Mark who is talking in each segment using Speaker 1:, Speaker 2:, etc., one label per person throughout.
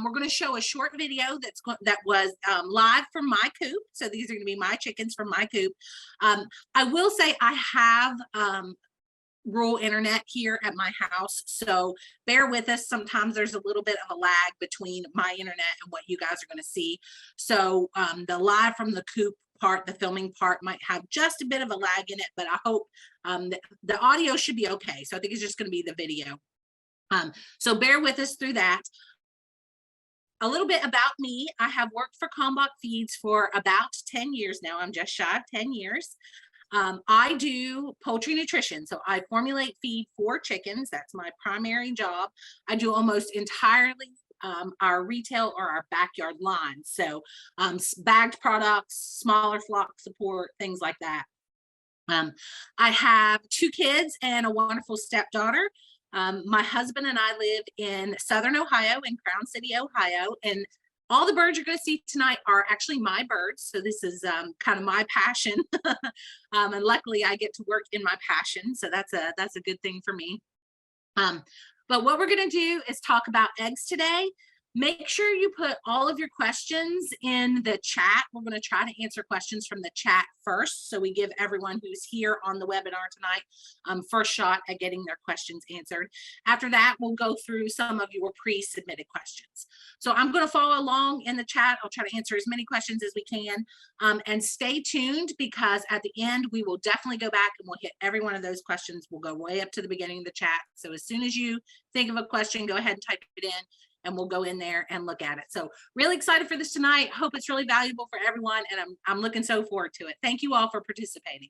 Speaker 1: We're going to show a short video that was live from my coop. So these are going to be my chickens from my coop. I will say I have rural internet here at my house, so bear with us. Sometimes there's a little bit of a lag between my internet and what you guys are going to see. So the live from the coop part, the filming part, might have just a bit of a lag in it, but I hope the audio should be okay. So I think it's just going to be the video. So bear with us through that. A little bit about me. I have worked for Combach Feeds for about 10 years now. I'm just shy of 10 years. I do poultry nutrition. So I formulate feed for chickens. That's my primary job. I do almost entirely our retail or our backyard line. So bagged products, smaller flock support, things like that. I have 2 kids and a wonderful stepdaughter. My husband and I live in Southern Ohio, in Crown City, Ohio, and all the birds you're going to see tonight are actually my birds. So this is kind of my passion, and luckily I get to work in my passion. So that's a good thing for me. But what we're going to do is talk about eggs today. Make sure you put all of your questions in the chat. We're going to try to answer questions from the chat first, so we give everyone who's here on the webinar tonight first shot at getting their questions answered. After that, we'll go through some of your pre-submitted questions. So I'm going to follow along in the chat. I'll try to answer as many questions as we can, and stay tuned, because at the end we will definitely go back and we'll hit every one of those questions. We'll go way up to the beginning of the chat. So as soon as you think of a question, go ahead and type it in, and we'll go in there and look at it. So really excited for this tonight. Hope it's really valuable for everyone, and I'm looking so forward to it. Thank you all for participating.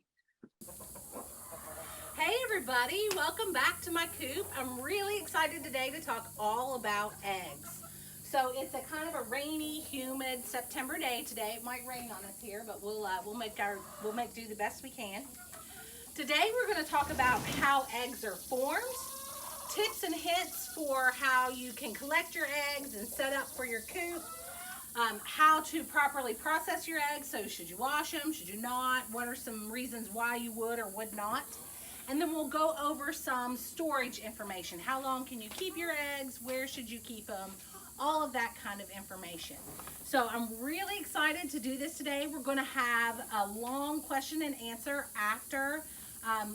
Speaker 1: Hey everybody, welcome back to my coop. I'm really excited today to talk all about eggs. So it's a kind of a rainy, humid September day today. It might rain on us here, but we'll make do the best we can. Today we're going to talk about how eggs are formed, tips and hints for how you can collect your eggs and set up for your coop, how to properly process your eggs. So should you wash them, should you not, what are some reasons why you would or would not, and then we'll go over some storage information. How long can you keep your eggs, where should you keep them, all of that kind of information. So I'm really excited to do this today. We're going to have a long question and answer after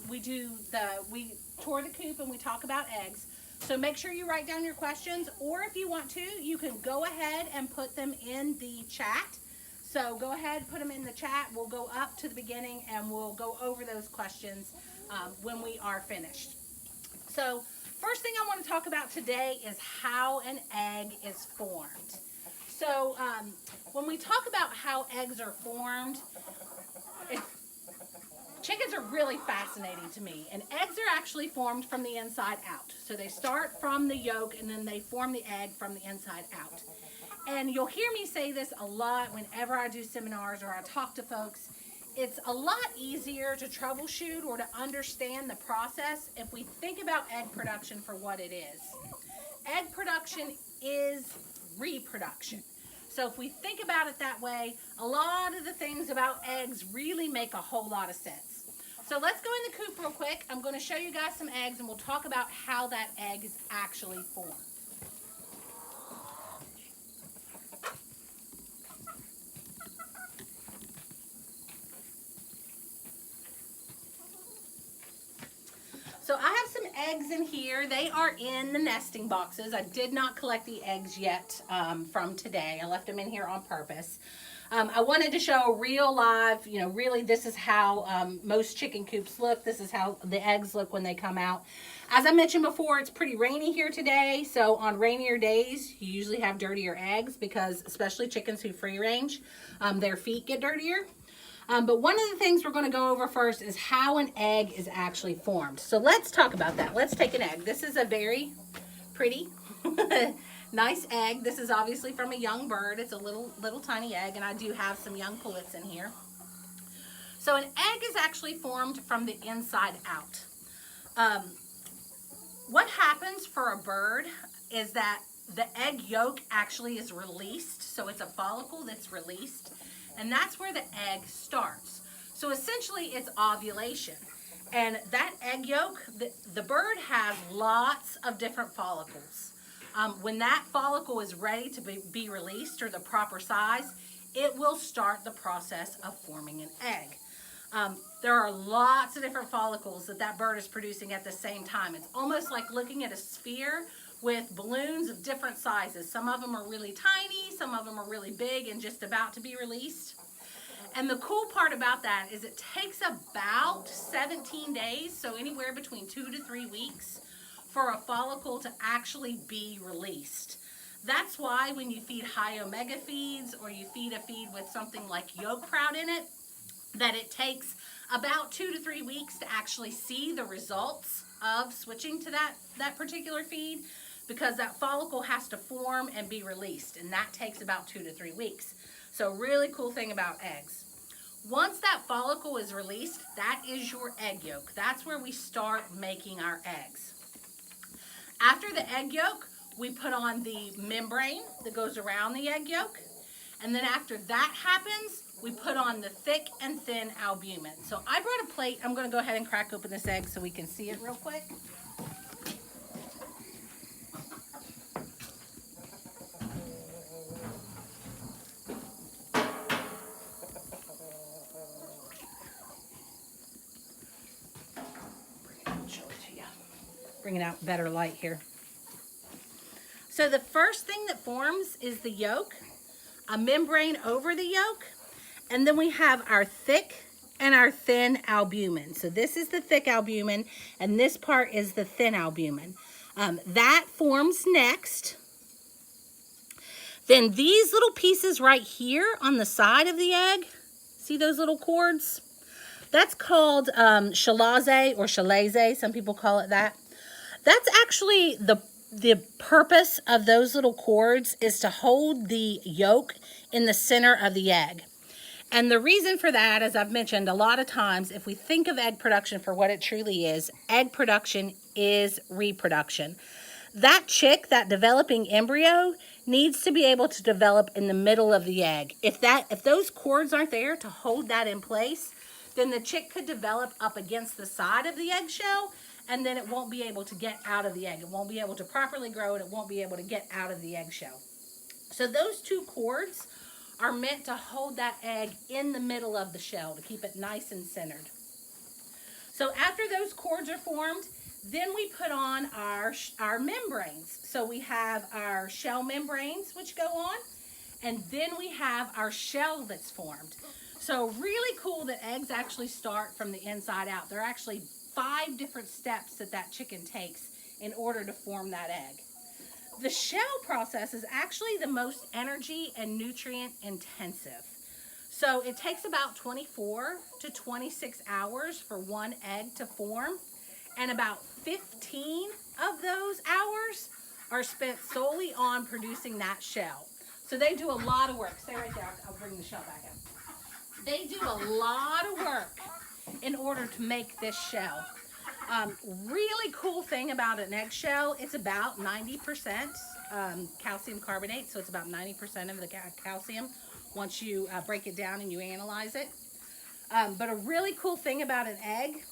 Speaker 1: we tour the coop and we talk about eggs. So make sure you write down your questions, or if you want to, you can go ahead and put them in the chat. So go ahead, put them in the chat. We'll go up to the beginning and we'll go over those questions when we are finished. So first thing I want to talk about today is how an egg is formed. So when we talk about how eggs are formed, chickens are really fascinating to me, and eggs are actually formed from the inside out. So they start from the yolk and then they form the egg from the inside out. And you'll hear me say this a lot whenever I do seminars or I talk to folks. It's a lot easier to troubleshoot or to understand the process if we think about egg production for what it is. Egg production is reproduction. So if we think about it that way, a lot of the things about eggs really make a whole lot of sense. So let's go in the coop real quick. I'm going to show you guys some eggs and we'll talk about how that egg is actually formed. So I have some eggs in here. They are in the nesting boxes. I did not collect the eggs yet from today. I left them in here on purpose. I wanted to show real live, really this is how most chicken coops look. This is how the eggs look when they come out. As I mentioned before, it's pretty rainy here today. So on rainier days, you usually have dirtier eggs because especially chickens who free range, their feet get dirtier. But one of the things we're going to go over first is how an egg is actually formed. So let's talk about that. Let's take an egg. This is a very pretty, nice egg. This is obviously from a young bird. It's a little tiny egg, and I do have some young pullets in here. So an egg is actually formed from the inside out. What happens for a bird is that the egg yolk actually is released. So it's a follicle that's released, and that's where the egg starts. So essentially it's ovulation. And that egg yolk, the bird has lots of different follicles. When that follicle is ready to be released, or the proper size, it will start the process of forming an egg. There are lots of different follicles that bird is producing at the same time. It's almost like looking at a sphere with balloons of different sizes. Some of them are really tiny, some of them are really big and just about to be released. And the cool part about that is it takes about 17 days, so anywhere between 2 to 3 weeks, for a follicle to actually be released. That's why when you feed high omega feeds, or you feed a feed with something like yolk prout in it, that it takes about 2 to 3 weeks to actually see the results of switching to that particular feed, because that follicle has to form and be released, and that takes about 2 to 3 weeks. So really cool thing about eggs. Once that follicle is released, that is your egg yolk. That's where we start making our eggs. After the egg yolk, we put on the membrane that goes around the egg yolk. And then after that happens, we put on the thick and thin albumin. So I brought a plate. I'm going to go ahead and crack open this egg so we can see it real quick. Bring it out better light here. So the first thing that forms is the yolk, a membrane over the yolk, and then we have our thick and our thin albumin. So this is the thick albumin, and this part is the thin albumin. That forms next. Then these little pieces right here on the side of the egg, see those little cords? That's called chalaze or chalaze, some people call it that. That's actually the purpose of those little cords, is to hold the yolk in the center of the egg. And the reason for that, as I've mentioned a lot of times, if we think of egg production for what it truly is, egg production is reproduction. That chick, that developing embryo, needs to be able to develop in the middle of the egg. If those cords aren't there to hold that in place, then the chick could develop up against the side of the eggshell, and then it won't be able to get out of the egg. It won't be able to properly grow, and it won't be able to get out of the eggshell. So those two cords are meant to hold that egg in the middle of the shell to keep it nice and centered. So after those cords are formed, then we put on our membranes. So we have our shell membranes, which go on, and then we have our shell that's formed. So really cool that eggs actually start from the inside out. There are actually 5 different steps that chicken takes in order to form that egg. The shell process is actually the most energy and nutrient intensive. So it takes about 24 to 26 hours for one egg to form, and about 15 of those hours are spent solely on producing that shell. So they do a lot of work. Stay right there, I'll bring the shell back up. They do a lot of work in order to make this shell. Really cool thing about an eggshell, it's about 90% calcium carbonate, so it's about 90% of the calcium once you break it down and you analyze it. But a really cool thing about an egg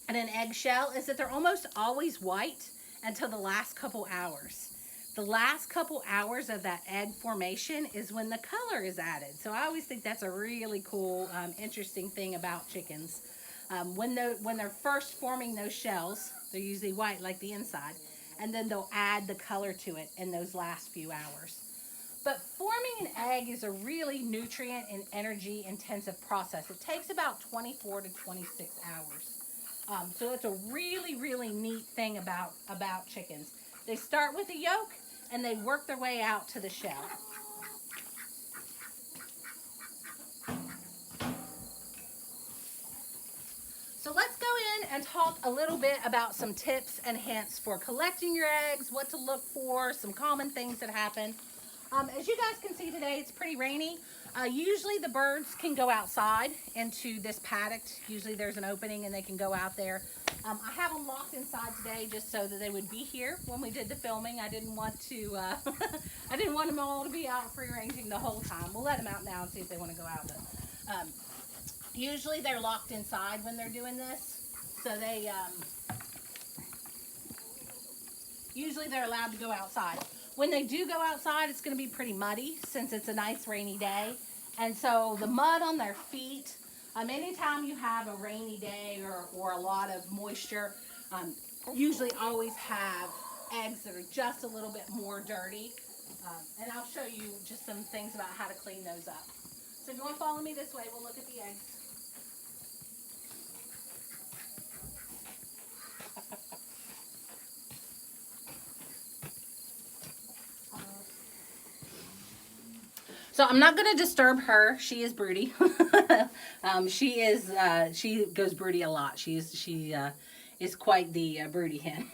Speaker 1: and an eggshell is that they're almost always white until the last couple hours. The last couple hours of that egg formation is when the color is added. So I always think that's a really cool, interesting thing about chickens. When they're first forming those shells, they're usually white like the inside, and then they'll add the color to it in those last few hours. But forming an egg is a really nutrient and energy intensive process. It takes about 24 to 26 hours. So it's a really, really neat thing about chickens. They start with the yolk and they work their way out to the shell. So let's go in and talk a little bit about some tips and hints for collecting your eggs, what to look for, some common things that happen. As you guys can see today, it's pretty rainy. Usually the birds can go outside into this paddock. Usually there's an opening and they can go out there. I have them locked inside today just so that they would be here when we did the filming. I didn't want to, I didn't want them all to be out free ranging the whole time. We'll let them out now and see if they want to go out. But, usually they're locked inside when they're doing this. So they, Usually they're allowed to go outside. When they do go outside, it's going to be pretty muddy since it's a nice rainy day. And so the mud on their feet, anytime you have a rainy day or a lot of moisture, usually always have eggs that are just a little bit more dirty. And I'll show you just some things about how to clean those up. So if you want to follow me this way, we'll look at the eggs. So I'm not going to disturb her. She is broody. She goes broody a lot. She is quite the broody hen.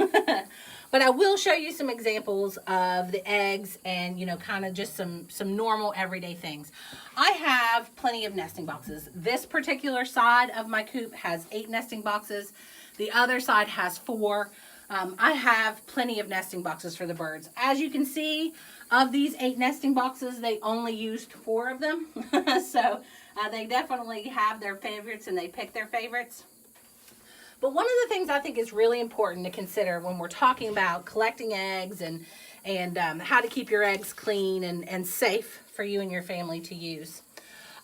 Speaker 1: But I will show you some examples of the eggs and, you know, kind of just some normal everyday things. I have plenty of nesting boxes. This particular side of my coop has 8 nesting boxes. The other side has 4. I have plenty of nesting boxes for the birds. As you can see, of these 8 nesting boxes, they only used 4 of them. So they definitely have their favorites and they pick their favorites. But one of the things I think is really important to consider when we're talking about collecting eggs and how to keep your eggs clean and safe for you and your family to use.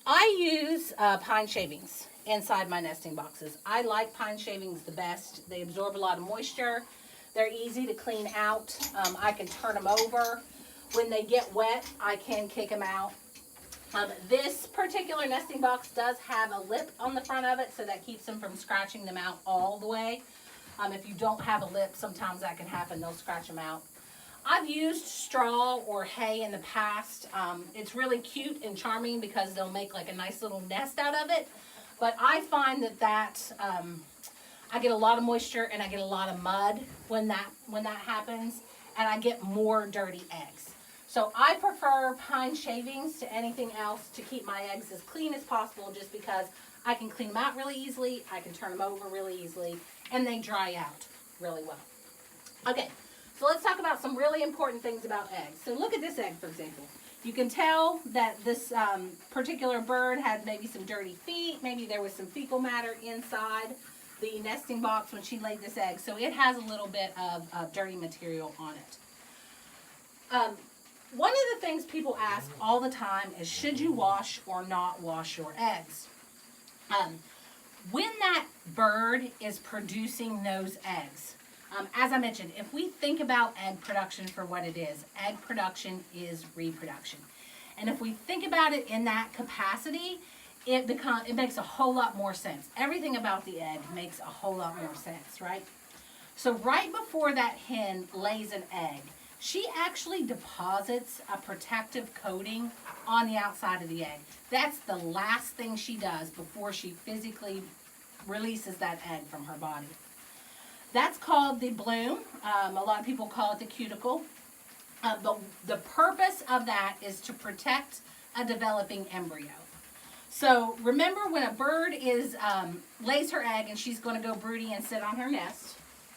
Speaker 1: I use pine shavings inside my nesting boxes. I like pine shavings the best. They absorb a lot of moisture. They're easy to clean out. I can turn them over. When they get wet, I can kick them out. This particular nesting box does have a lip on the front of it, so that keeps them from scratching them out all the way. If you don't have a lip, sometimes that can happen. They'll scratch them out. I've used straw or hay in the past. It's really cute and charming because they'll make like a nice little nest out of it. But I find that I get a lot of moisture and I get a lot of mud when that happens, and I get more dirty eggs. So I prefer pine shavings to anything else to keep my eggs as clean as possible, just because I can clean them out really easily, I can turn them over really easily, and they dry out really well. Okay, so let's talk about some really important things about eggs. So look at this egg, for example. You can tell that this particular bird had maybe some dirty feet, maybe there was some fecal matter inside the nesting box when she laid this egg, so it has a little bit of dirty material on it. One of the things people ask all the time is, should you wash or not wash your eggs? When that bird is producing those eggs, as I mentioned, if we think about egg production for what it is, egg production is reproduction. And if we think about it in that capacity, it makes a whole lot more sense. Everything about the egg makes a whole lot more sense, right? So right before that hen lays an egg, she actually deposits a protective coating on the outside of the egg. That's the last thing she does before she physically releases that egg from her body. That's called the bloom. A lot of people call it the cuticle. But the purpose of that is to protect a developing embryo. So remember, when a bird lays her egg and she's going to go broody and sit on her nest,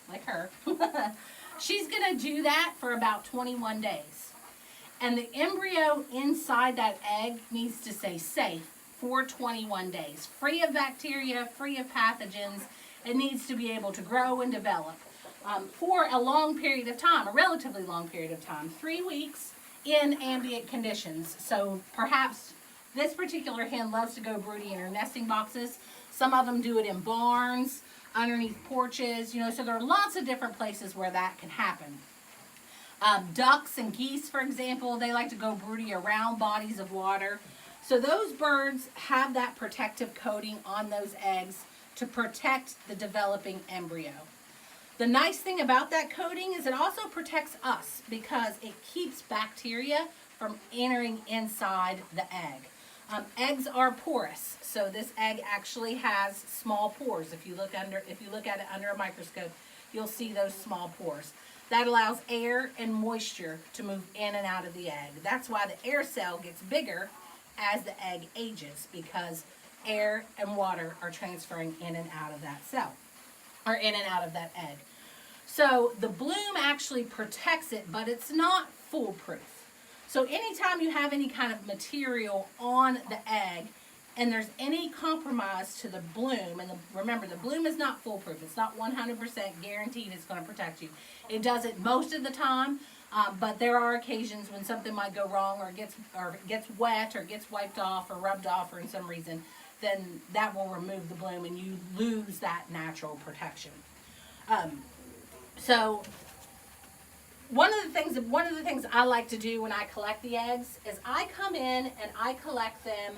Speaker 1: like her, she's going to do that for about 21 days. And the embryo inside that egg needs to stay safe for 21 days, free of bacteria, free of pathogens. It needs to be able to grow and develop for a long period of time, a relatively long period of time, 3 weeks in ambient conditions. So perhaps this particular hen loves to go broody in her nesting boxes. Some of them do it in barns, underneath porches, so there are lots of different places where that can happen. Ducks and geese, for example, they like to go broody around bodies of water. So those birds have that protective coating on those eggs to protect the developing embryo. The nice thing about that coating is it also protects us because it keeps bacteria from entering inside the egg. Eggs are porous, so this egg actually has small pores. If you look at it under a microscope, you'll see those small pores. That allows air and moisture to move in and out of the egg. That's why the air cell gets bigger as the egg ages, because air and water are transferring in and out of that cell, or in and out of that egg. So the bloom actually protects it, but it's not foolproof. So anytime you have any kind of material on the egg, and there's any compromise to the bloom, and remember, the bloom is not foolproof. It's not 100% guaranteed it's going to protect you. It does it most of the time, but there are occasions when something might go wrong, or it gets wet, or gets wiped off, or rubbed off for some reason. Then that will remove the bloom, and you lose that natural protection. So one of the things I like to do when I collect the eggs is I come in and I collect them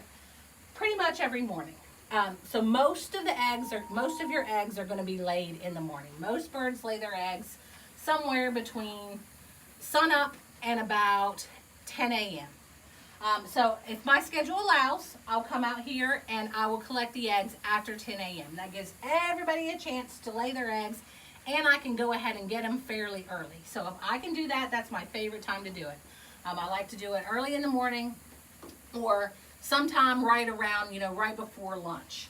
Speaker 1: pretty much every morning. So most of your eggs are going to be laid in the morning. Most birds lay their eggs somewhere between sunup and about 10 a.m. So if my schedule allows, I'll come out here and I will collect the eggs after 10 a.m. That gives everybody a chance to lay their eggs, and I can go ahead and get them fairly early. So if I can do that, that's my favorite time to do it. I like to do it early in the morning, or sometime right around, right before lunch.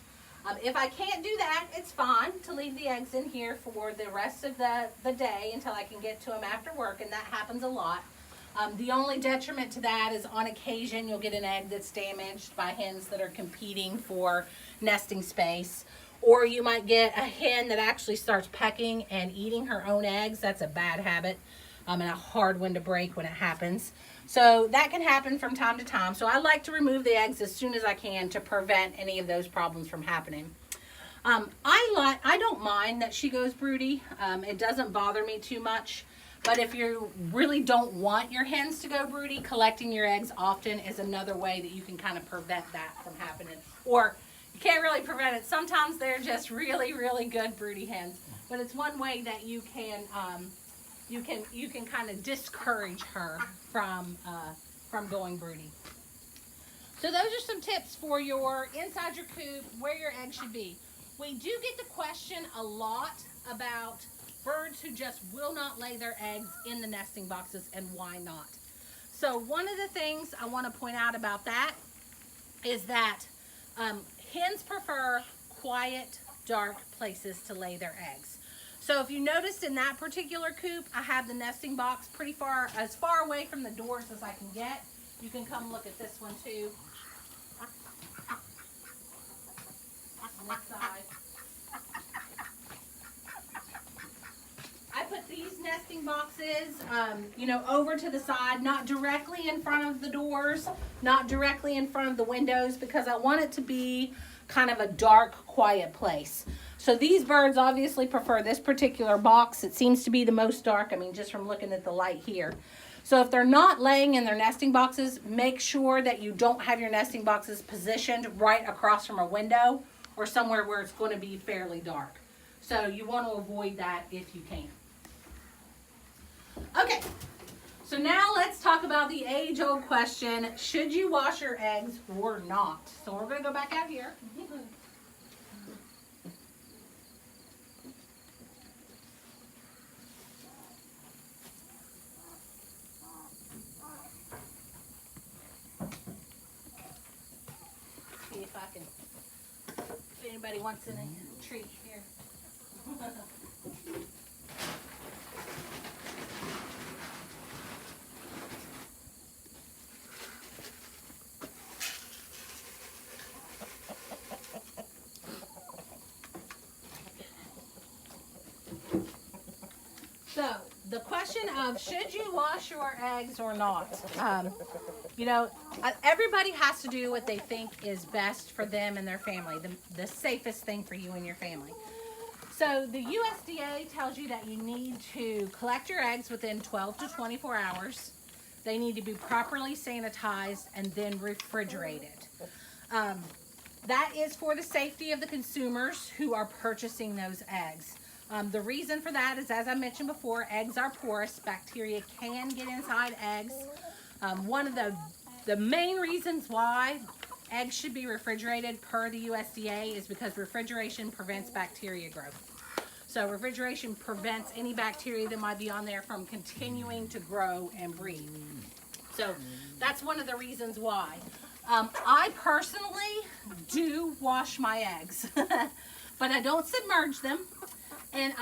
Speaker 1: If I can't do that, it's fine to leave the eggs in here for the rest of the day until I can get to them after work, and that happens a lot. The only detriment to that is on occasion you'll get an egg that's damaged by hens that are competing for nesting space. Or you might get a hen that actually starts pecking and eating her own eggs. That's a bad habit and a hard one to break when it happens. So that can happen from time to time. So I like to remove the eggs as soon as I can to prevent any of those problems from happening. I don't mind that she goes broody. It doesn't bother me too much. But if you really don't want your hens to go broody, collecting your eggs often is another way that you can kind of prevent that from happening. Or you can't really prevent it. Sometimes they're just really, really good broody hens. But it's one way that you can kind of discourage her from going broody. So those are some tips for inside your coop, where your eggs should be. We do get the question a lot about birds who just will not lay their eggs in the nesting boxes, and why not. So one of the things I want to point out about that is that hens prefer quiet, dark places to lay their eggs. So if you noticed in that particular coop, I have the nesting box as far away from the doors as I can get. You can come look at this one too. On this side. I put these nesting boxes, over to the side, not directly in front of the doors, not directly in front of the windows, because I want it to be kind of a dark, quiet place. So these birds obviously prefer this particular box. It seems to be the most dark, just from looking at the light here. So if they're not laying in their nesting boxes, make sure that you don't have your nesting boxes positioned right across from a window or somewhere where it's going to be fairly dark. So you want to avoid that if you can. Okay, so now let's talk about the age-old question, should you wash your eggs or not? So we're going to go back out here. See if I can, if anybody wants a treat here. So the question of should you wash your eggs or not? Everybody has to do what they think is best for them and their family, the safest thing for you and your family. So the USDA tells you that you need to collect your eggs within 12 to 24 hours. They need to be properly sanitized and then refrigerated. That is for the safety of the consumers who are purchasing those eggs. The reason for that is, as I mentioned before, eggs are porous. Bacteria can get inside eggs. One of the main reasons why eggs should be refrigerated per the USDA is because refrigeration prevents bacteria growth. So refrigeration prevents any bacteria that might be on there from continuing to grow and breed. So that's one of the reasons why. I personally do wash my eggs, but I don't submerge them. And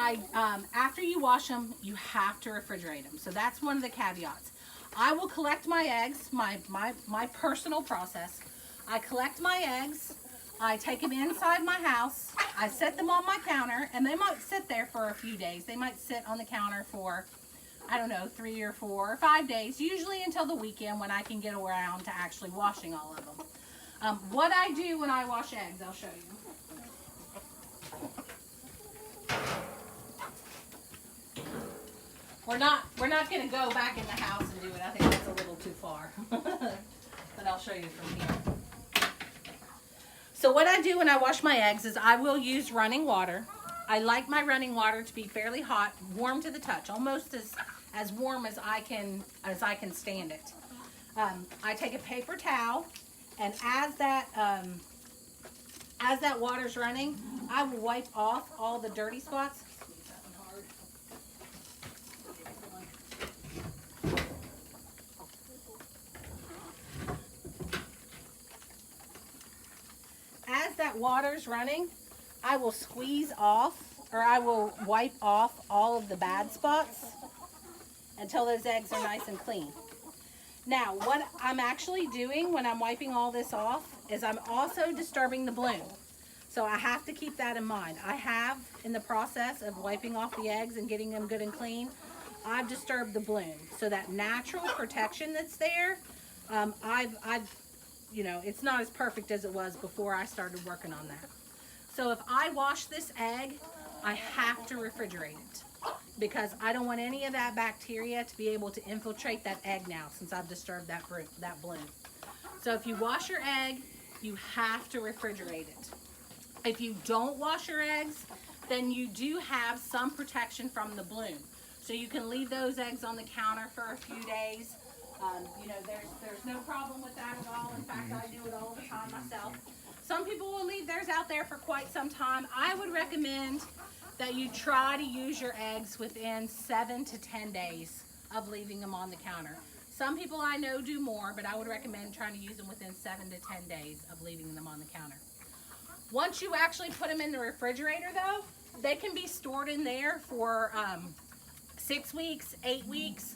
Speaker 1: after you wash them, you have to refrigerate them. So that's one of the caveats. I will collect my eggs, my personal process. I collect my eggs, I take them inside my house, I set them on my counter, and they might sit there for a few days. They might sit on the counter for, I don't know, 3 or 4 or 5 days, usually until the weekend when I can get around to actually washing all of them. What I do when I wash eggs, I'll show you. We're not going to go back in the house and do it. I think that's a little too far. But I'll show you from here. So what I do when I wash my eggs is I will use running water. I like my running water to be fairly hot, warm to the touch, almost as warm as I can stand it. I take a paper towel, and as that water's running, I will wipe off all the dirty spots. As that water's running, I will squeeze off, or I will wipe off all of the bad spots until those eggs are nice and clean. Now, what I'm actually doing when I'm wiping all this off is I'm also disturbing the bloom. So I have to keep that in mind. I have, in the process of wiping off the eggs and getting them good and clean, I've disturbed the bloom. So that natural protection that's there, you know, it's not as perfect as it was before I started working on that. So if I wash this egg, I have to refrigerate it because I don't want any of that bacteria to be able to infiltrate that egg now since I've disturbed that bloom. So if you wash your egg, you have to refrigerate it. If you don't wash your eggs, then you do have some protection from the bloom. So you can leave those eggs on the counter for a few days. You know, there's no problem with that at all. In fact, I do it all the time myself. Some people will leave theirs out there for quite some time. I would recommend that you try to use your eggs within 7 to 10 days of leaving them on the counter. Some people I know do more, but I would recommend trying to use them within 7 to 10 days of leaving them on the counter. Once you actually put them in the refrigerator though, they can be stored in there for 6 weeks, 8 weeks.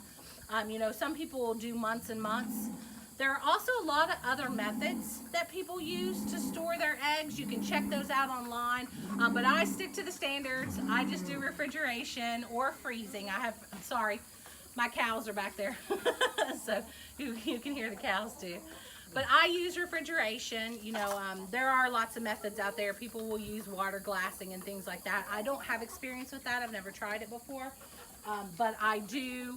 Speaker 1: You know, some people will do months and months. There are also a lot of other methods that people use to store their eggs. You can check those out online, but I stick to the standards. I just do refrigeration or freezing. Sorry, my cows are back there, so you can hear the cows too. But I use refrigeration. You know, there are lots of methods out there. People will use water glassing and things like that. I don't have experience with that. I've never tried it before, but I do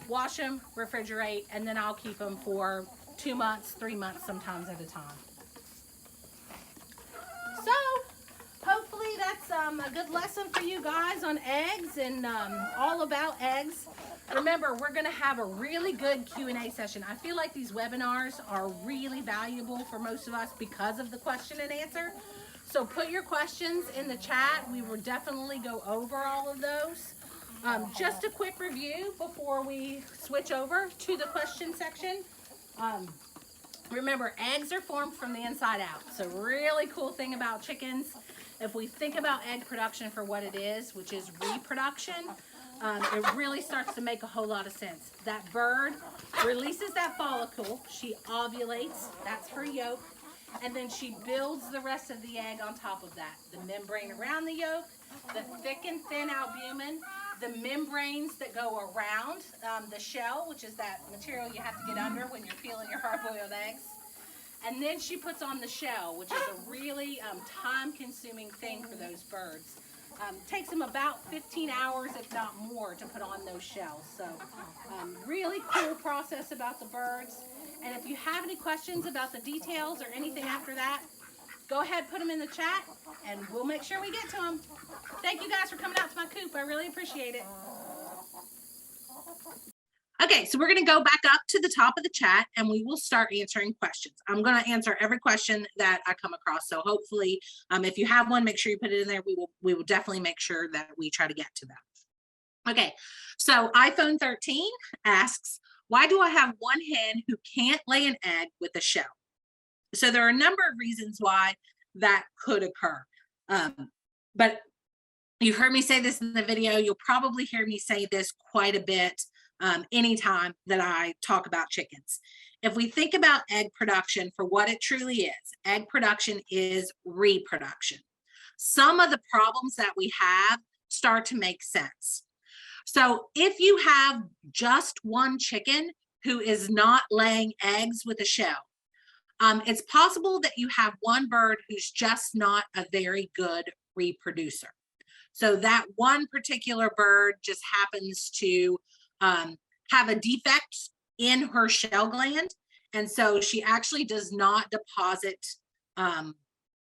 Speaker 1: wash them, refrigerate, and then I'll keep them for 2 months, 3 months, sometimes at a time. So hopefully that's a good lesson for you guys on eggs and all about eggs. Remember, we're going to have a really good Q&A session. I feel like these webinars are really valuable for most of us because of the question and answer. So put your questions in the chat. We will definitely go over all of those. Just a quick review before we switch over to the question section. Remember, eggs are formed from the inside out. So really cool thing about chickens, if we think about egg production for what it is, which is reproduction, it really starts to make a whole lot of sense. That bird releases that follicle, she ovulates, that's her yolk, and then she builds the rest of the egg on top of that. The membrane around the yolk, the thick and thin albumin, the membranes that go around the shell, which is that material you have to get under when you're peeling your hard-boiled eggs. And then she puts on the shell, which is a really time-consuming thing for those birds. Takes them about 15 hours, if not more, to put on those shells. So really cool process about the birds. And if you have any questions about the details or anything after that, go ahead, put them in the chat, and we'll make sure we get to them. Thank you guys for coming out to my coop. I really appreciate it. Okay, so we're going to go back up to the top of the chat, and we will start answering questions. I'm going to answer every question that I come across. So hopefully, if you have one, make sure you put it in there. We will definitely make sure that we try to get to them. Okay, so iPhone 13 asks, why do I have one hen who can't lay an egg with a shell? So there are a number of reasons why that could occur. But you heard me say this in the video. You'll probably hear me say this quite a bit anytime that I talk about chickens. If we think about egg production for what it truly is, egg production is reproduction. Some of the problems that we have start to make sense. So if you have just one chicken who is not laying eggs with a shell, it's possible that you have one bird who's just not a very good reproducer. So that one particular bird just happens to have a defect in her shell gland. And so she actually does not deposit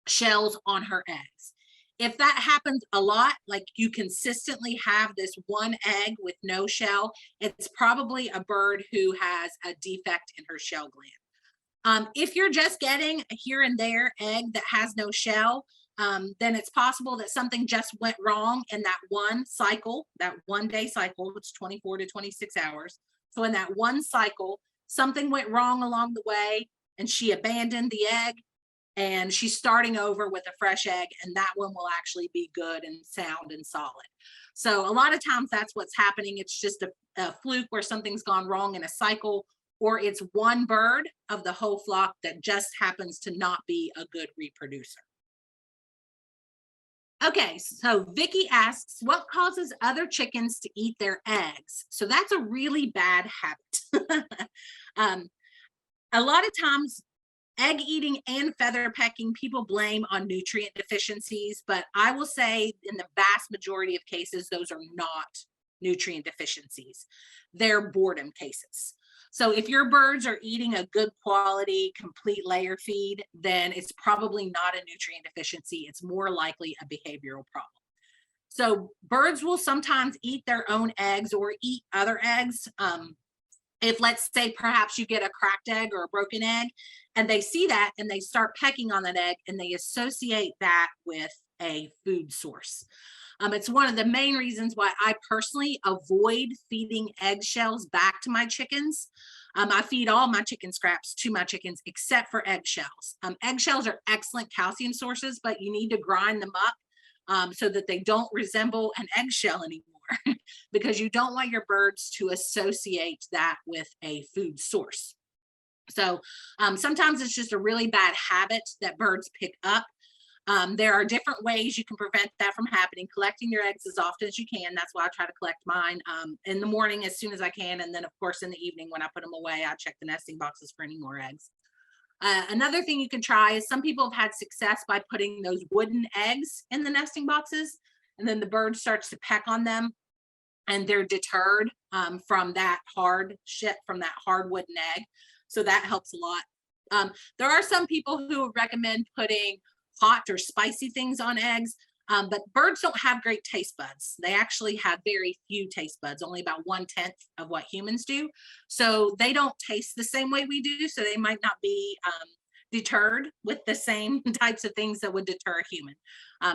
Speaker 1: shells on her eggs. If that happens a lot, like you consistently have this one egg with no shell, it's probably a bird who has a defect in her shell gland. If you're just getting a here and there egg that has no shell, then it's possible that something just went wrong in that one cycle, that 1 day cycle, which is 24 to 26 hours. So in that one cycle, something went wrong along the way and she abandoned the egg and she's starting over with a fresh egg, and that one will actually be good and sound and solid. So a lot of times that's what's happening. It's just a fluke where something's gone wrong in a cycle, or it's one bird of the whole flock that just happens to not be a good reproducer. Okay, so Vicky asks, what causes other chickens to eat their eggs? So that's a really bad habit. A lot of times, egg eating and feather pecking, people blame on nutrient deficiencies, but I will say in the vast majority of cases, those are not nutrient deficiencies. They're boredom cases. So if your birds are eating a good quality, complete layer feed, then it's probably not a nutrient deficiency. It's more likely a behavioral problem. So birds will sometimes eat their own eggs or eat other eggs. If let's say perhaps you get a cracked egg or a broken egg and they see that and they start pecking on that egg and they associate that with a food source. It's one of the main reasons why I personally avoid feeding eggshells back to my chickens. I feed all my chicken scraps to my chickens except for eggshells. Eggshells are excellent calcium sources, but you need to grind them up so that they don't resemble an eggshell anymore. Because you don't want your birds to associate that with a food source. So sometimes it's just a really bad habit that birds pick up. There are different ways you can prevent that from happening. Collecting your eggs as often as you can. That's why I try to collect mine in the morning as soon as I can. And then of course in the evening when I put them away, I check the nesting boxes for any more eggs. Another thing you can try is some people have had success by putting those wooden eggs in the nesting boxes, and then the bird starts to peck on them and they're deterred from that hard wooden egg. So that helps a lot. There are some people who recommend putting hot or spicy things on eggs, but birds don't have great taste buds. They actually have very few taste buds, only about 1/10 of what humans do. So they don't taste the same way we do. So they might not be deterred with the same types of things that would deter a human.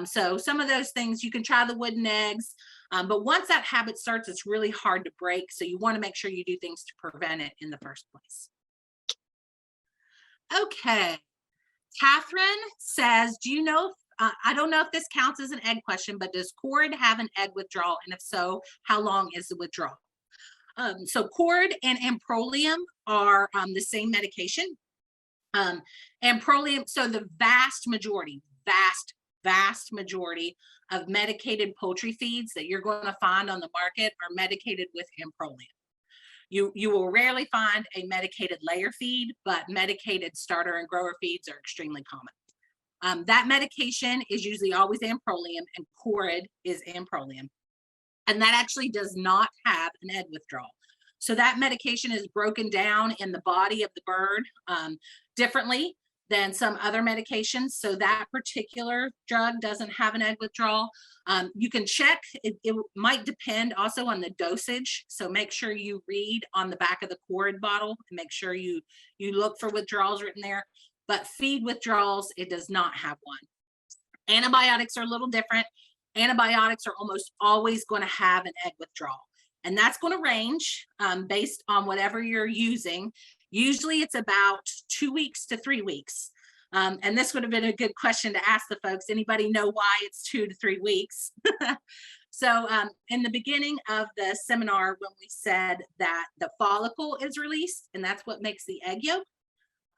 Speaker 1: So some of those things, you can try the wooden eggs, but once that habit starts, it's really hard to break. So you want to make sure you do things to prevent it in the first place. Okay. Catherine says, do you know, I don't know if this counts as an egg question, but does cord have an egg withdrawal? And if so, how long is the withdrawal? So cord and amprolium are the same medication. Amprolium, so the vast majority of medicated poultry feeds that you're going to find on the market are medicated with amprolium. You will rarely find a medicated layer feed, but medicated starter and grower feeds are extremely common. That medication is usually always amprolium, and cord is amprolium. And that actually does not have an egg withdrawal. So that medication is broken down in the body of the bird differently than some other medications. So that particular drug doesn't have an egg withdrawal. You can check, it might depend also on the dosage. So make sure you read on the back of the cord bottle and make sure you look for withdrawals written there. But feed withdrawals, it does not have one. Antibiotics are a little different. Antibiotics are almost always going to have an egg withdrawal. And that's going to range based on whatever you're using. Usually it's about 2 weeks to 3 weeks. And this would have been a good question to ask the folks. Anybody know why it's 2 to 3 weeks? So in the beginning of the seminar, when we said that the follicle is released, and that's what makes the egg yolk,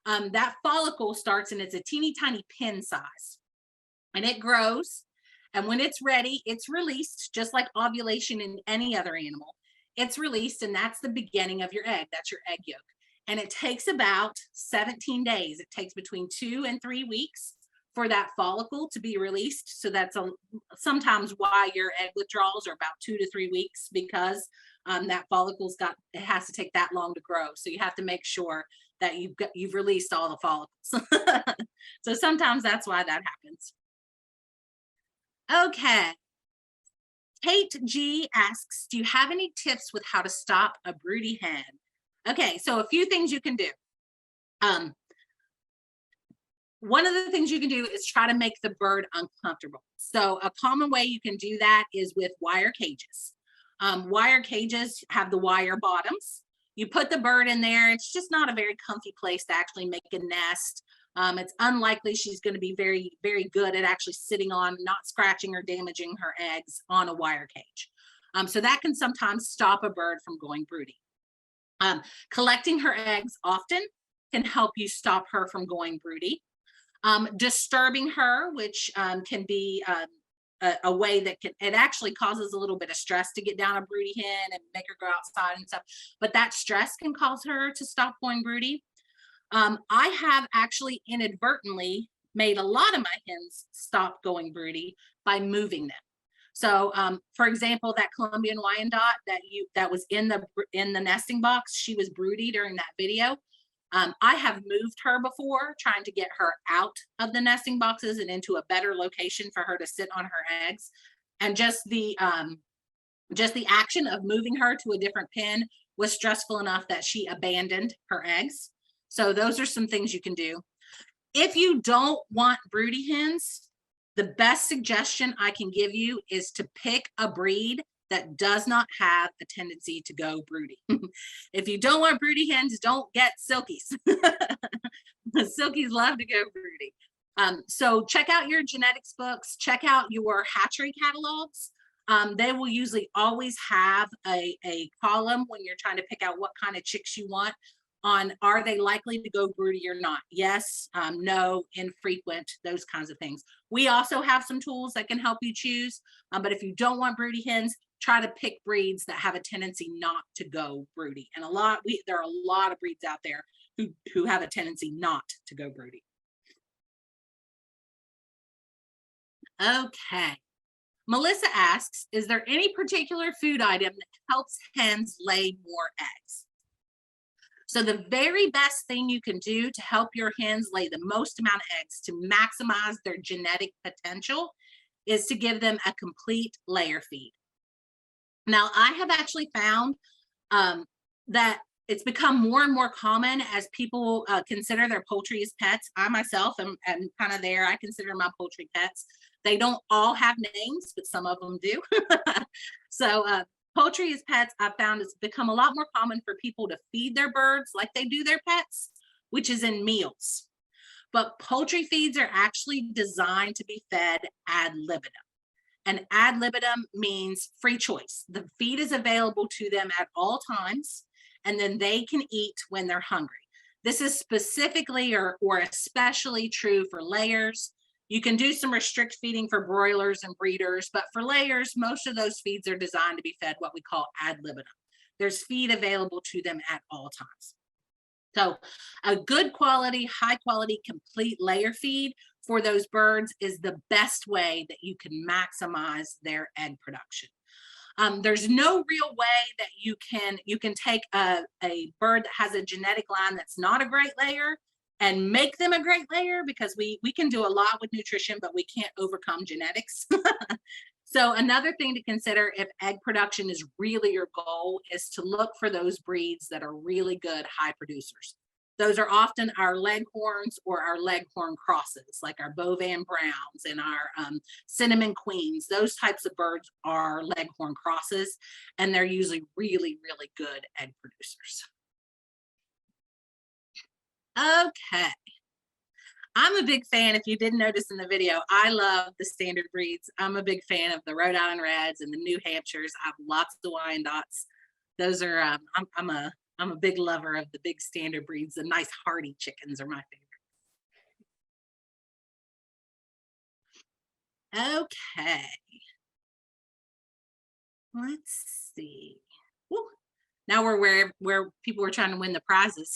Speaker 1: that follicle starts and it's a teeny tiny pin size, and it grows. And when it's ready, it's released, just like ovulation in any other animal. It's released, and that's the beginning of your egg. That's your egg yolk. And it takes about 17 days. It takes between 2 and 3 weeks for that follicle to be released. So that's sometimes why your egg withdrawals are about 2 to 3 weeks, because that it has to take that long to grow. So you have to make sure that you've released all the follicles. So sometimes that's why that happens. Okay. Kate G asks, do you have any tips with how to stop a broody hen? Okay, so a few things you can do. One of the things you can do is try to make the bird uncomfortable. So a common way you can do that is with wire cages. Wire cages have the wire bottoms. You put the bird in there. It's just not a very comfy place to actually make a nest. It's unlikely she's going to be very, very good at actually sitting on, not scratching or damaging her eggs on a wire cage. So that can sometimes stop a bird from going broody. Collecting her eggs often can help you stop her from going broody. Disturbing her, which can be a way that it actually causes a little bit of stress to get down a broody hen and make her go outside and stuff. But that stress can cause her to stop going broody. I have actually inadvertently made a lot of my hens stop going broody by moving them. So, for example, that Colombian Wyandotte that was in the nesting box, she was broody during that video. I have moved her before, trying to get her out of the nesting boxes and into a better location for her to sit on her eggs. And just the action of moving her to a different pen was stressful enough that she abandoned her eggs. So those are some things you can do. If you don't want broody hens, the best suggestion I can give you is to pick a breed that does not have a tendency to go broody. If you don't want broody hens, don't get silkies. Silkies love to go broody. So check out your genetics books, check out your hatchery catalogs. They will usually always have a column when you're trying to pick out what kind of chicks you want on, are they likely to go broody or not? Yes, no, infrequent, those kinds of things. We also have some tools that can help you choose, but if you don't want broody hens, try to pick breeds that have a tendency not to go broody. And there are a lot of breeds out there who have a tendency not to go broody. Okay. Melissa asks, is there any particular food item that helps hens lay more eggs? So the very best thing you can do to help your hens lay the most amount of eggs to maximize their genetic potential is to give them a complete layer feed. Now, I have actually found that it's become more and more common as people consider their poultry as pets. I myself am kind of there. I consider my poultry pets. They don't all have names, but some of them do. So poultry as pets, I've found, has become a lot more common for people to feed their birds like they do their pets, which is in meals. But poultry feeds are actually designed to be fed ad libitum. And ad libitum means free choice. The feed is available to them at all times, and then they can eat when they're hungry. This is specifically or especially true for layers. You can do some restrict feeding for broilers and breeders, but for layers, most of those feeds are designed to be fed what we call ad libitum. There's feed available to them at all times. So a good quality, high quality, complete layer feed for those birds is the best way that you can maximize their egg production. There's no real way that you can take a bird that has a genetic line that's not a great layer and make them a great layer, because we can do a lot with nutrition, but we can't overcome genetics. So another thing to consider if egg production is really your goal is to look for those breeds that are really good high producers. Those are often our leghorns or our leghorn crosses, like our Bovan Browns and our cinnamon queens. Those types of birds are leghorn crosses, and they're usually really, really good egg producers. Okay. I'm a big fan. If you didn't notice in the video, I love the standard breeds. I'm a big fan of the Rhode Island Reds and the New Hampshires. I have lots of Wyandottes. Those are I'm a big lover of the big standard breeds. The nice hardy chickens are my favorite. Okay, let's see. Woo. Now we're where people were trying to win the prizes.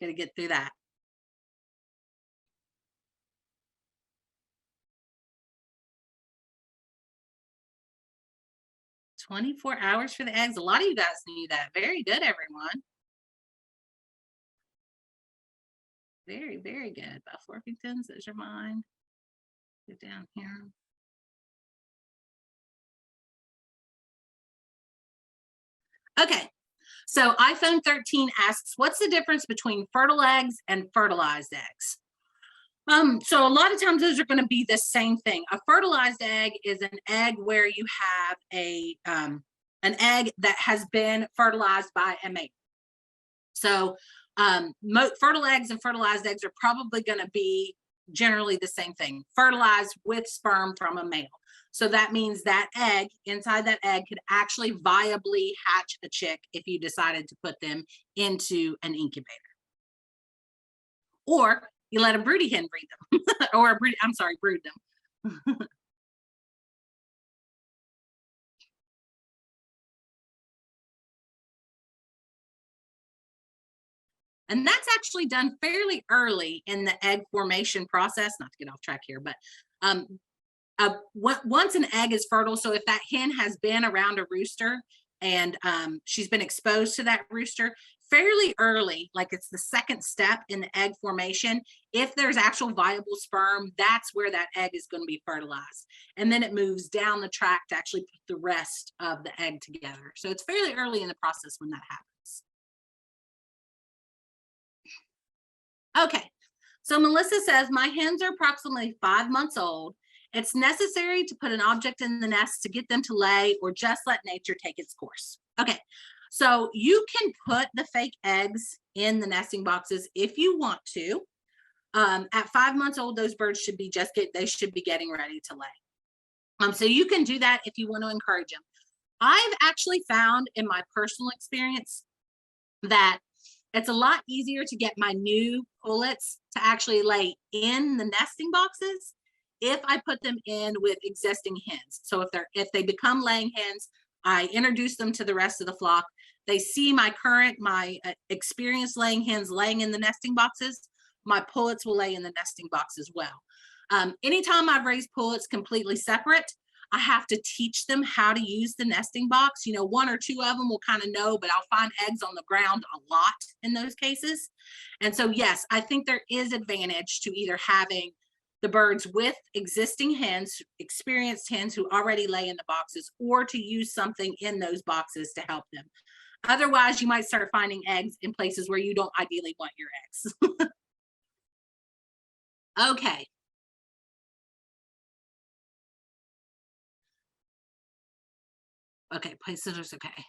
Speaker 1: Gotta get through that. 24 hours for the eggs. A lot of you guys knew that. Very good, everyone. Very, very good. About Orpingtons, those are mine. Go down here. Okay, so iPhone 13 asks, what's the difference between fertile eggs and fertilized eggs? So a lot of times those are going to be the same thing. A fertilized egg is an egg where you have an egg that has been fertilized by a mate. So fertile eggs and fertilized eggs are probably going to be generally the same thing, fertilized with sperm from a male. So that means that egg, inside that egg, could actually viably hatch a chick if you decided to put them into an incubator. Or you let a broody hen breed them, or brood them. And that's actually done fairly early in the egg formation process, not to get off track here, but once an egg is fertile, so if that hen has been around a rooster and she's been exposed to that rooster fairly early, like it's the second step in the egg formation, if there's actual viable sperm, that's where that egg is going to be fertilized. And then it moves down the track to actually put the rest of the egg together. So it's fairly early in the process when that happens. Okay, so Melissa says, my hens are approximately 5 months old. It's necessary to put an object in the nest to get them to lay, or just let nature take its course. Okay, so you can put the fake eggs in the nesting boxes if you want to. At 5 months old, those birds should be they should be getting ready to lay. So you can do that if you want to encourage them. I've actually found in my personal experience that it's a lot easier to get my new pullets to actually lay in the nesting boxes if I put them in with existing hens. So if they become laying hens, I introduce them to the rest of the flock. They see my experienced laying hens laying in the nesting boxes. My pullets will lay in the nesting box as well. Anytime I've raised pullets completely separate, I have to teach them how to use the nesting box. You know, 1 or 2 of them will kind of know, but I'll find eggs on the ground a lot in those cases. And so, yes, I think there is advantage to either having the birds with existing hens, experienced hens who already lay in the boxes, or to use something in those boxes to help them. Otherwise, you might start finding eggs in places where you don't ideally want your eggs. Okay. Okay, placeholders, okay.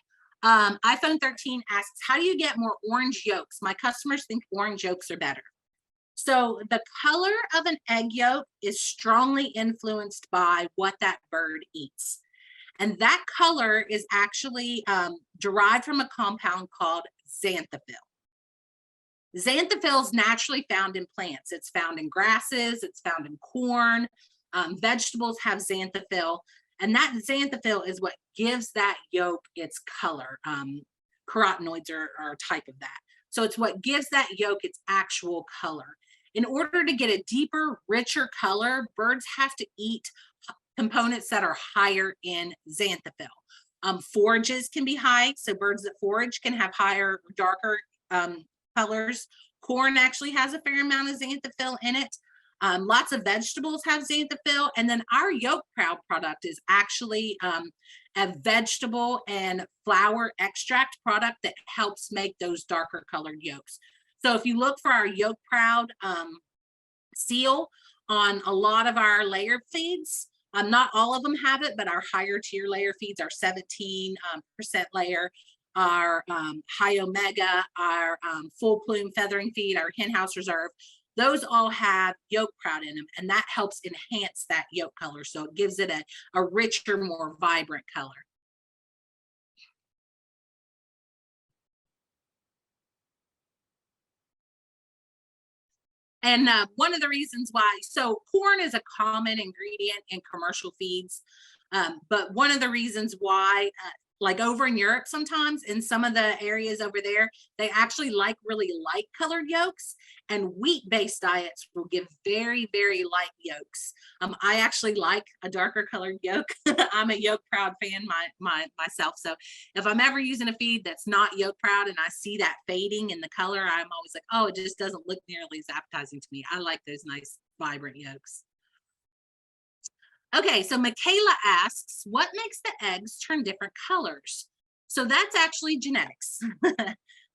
Speaker 1: iPhone 13 asks, how do you get more orange yolks? My customers think orange yolks are better. So the color of an egg yolk is strongly influenced by what that bird eats. And that color is actually derived from a compound called xanthophyll. Xanthophyll is naturally found in plants. It's found in grasses, it's found in corn, vegetables have xanthophyll. And that xanthophyll is what gives that yolk its color. Carotenoids are a type of that. So it's what gives that yolk its actual color. In order to get a deeper, richer color, birds have to eat components that are higher in xanthophyll. Forages can be high, so birds that forage can have higher, darker colors. Corn actually has a fair amount of xanthophyll in it. Lots of vegetables have xanthophyll, and then our yolk product is actually a vegetable and flour extract product that helps make those darker colored yolks. So if you look for our Yolk Proud seal on a lot of our layer feeds, not all of them have it, but our higher tier layer feeds, our 17% layer, our high omega, our full plume feathering feed, our hen house reserve, those all have yolk proud in them, and that helps enhance that yolk color. So it gives it a richer, more vibrant color. And one of the reasons why, so corn is a common ingredient in commercial feeds, but one of the reasons why, like over in Europe, sometimes in some of the areas over there, they actually like really light colored yolks, and wheat-based diets will give very, very light yolks. I actually like a darker colored yolk. I'm a yolk proud fan myself. So if I'm ever using a feed that's not yolk proud and I see that fading in the color, I'm always like, oh, it just doesn't look nearly as appetizing to me. I like those nice, vibrant yolks. Okay, so Michaela asks, what makes the eggs turn different colors? So that's actually genetics.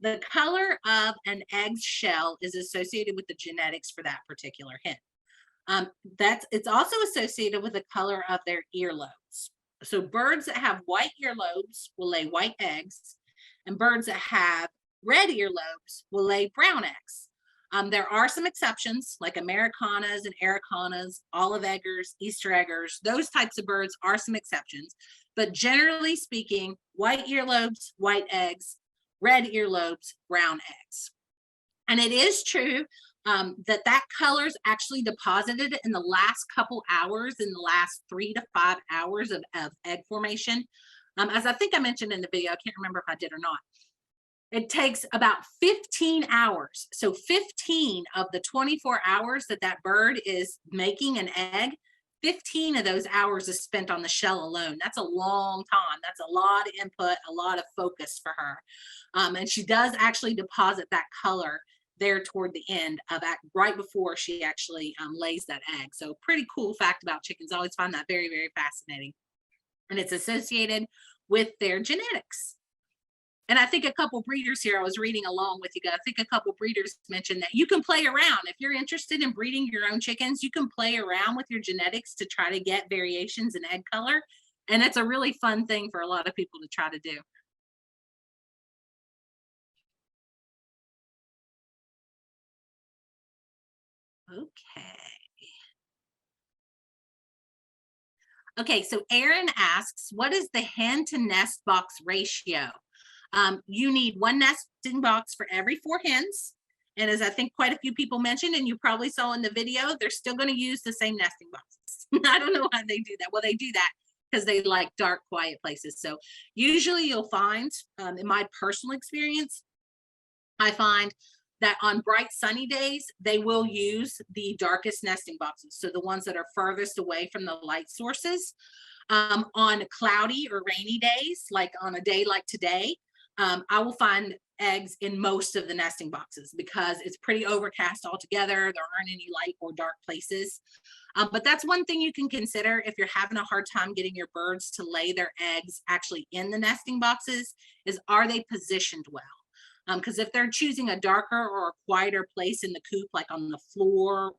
Speaker 1: The color of an egg's shell is associated with the genetics for that particular hen. It's also associated with the color of their earlobes. So birds that have white earlobes will lay white eggs, and birds that have red earlobes will lay brown eggs. There are some exceptions, like Americanas and Ericanas, olive eggers, Easter eggers. Those types of birds are some exceptions. But generally speaking, white earlobes, white eggs, red earlobes, brown eggs. And it is true that color is actually deposited in the last couple hours, in the last 3 to 5 hours of egg formation. As I think I mentioned in the video, I can't remember if I did or not. It takes about 15 hours. So 15 of the 24 hours that bird is making an egg, 15 of those hours is spent on the shell alone. That's a long time. That's a lot of input, a lot of focus for her. And she does actually deposit that color there toward the end of right before she actually lays that egg. So pretty cool fact about chickens. I always find that very, very fascinating. And it's associated with their genetics. And I think a couple breeders here, I was reading along with you guys, I think a couple breeders mentioned that you can play around. If you're interested in breeding your own chickens, you can play around with your genetics to try to get variations in egg color. And it's a really fun thing for a lot of people to try to do. Okay. Okay, so Aaron asks, what is the hen to nest box ratio? You need one nesting box for every 4 hens. And as I think quite a few people mentioned, and you probably saw in the video, they're still going to use the same nesting boxes. I don't know why they do that. Well, they do that because they like dark, quiet places. So usually you'll find, in my personal experience, I find that on bright sunny days, they will use the darkest nesting boxes. So the ones that are furthest away from the light sources. On cloudy or rainy days, like on a day like today, I will find eggs in most of the nesting boxes because it's pretty overcast altogether. There aren't any light or dark places. But that's one thing you can consider if you're having a hard time getting your birds to lay their eggs actually in the nesting boxes, is are they positioned well? Because if they're choosing a darker or a quieter place in the coop, like on the floor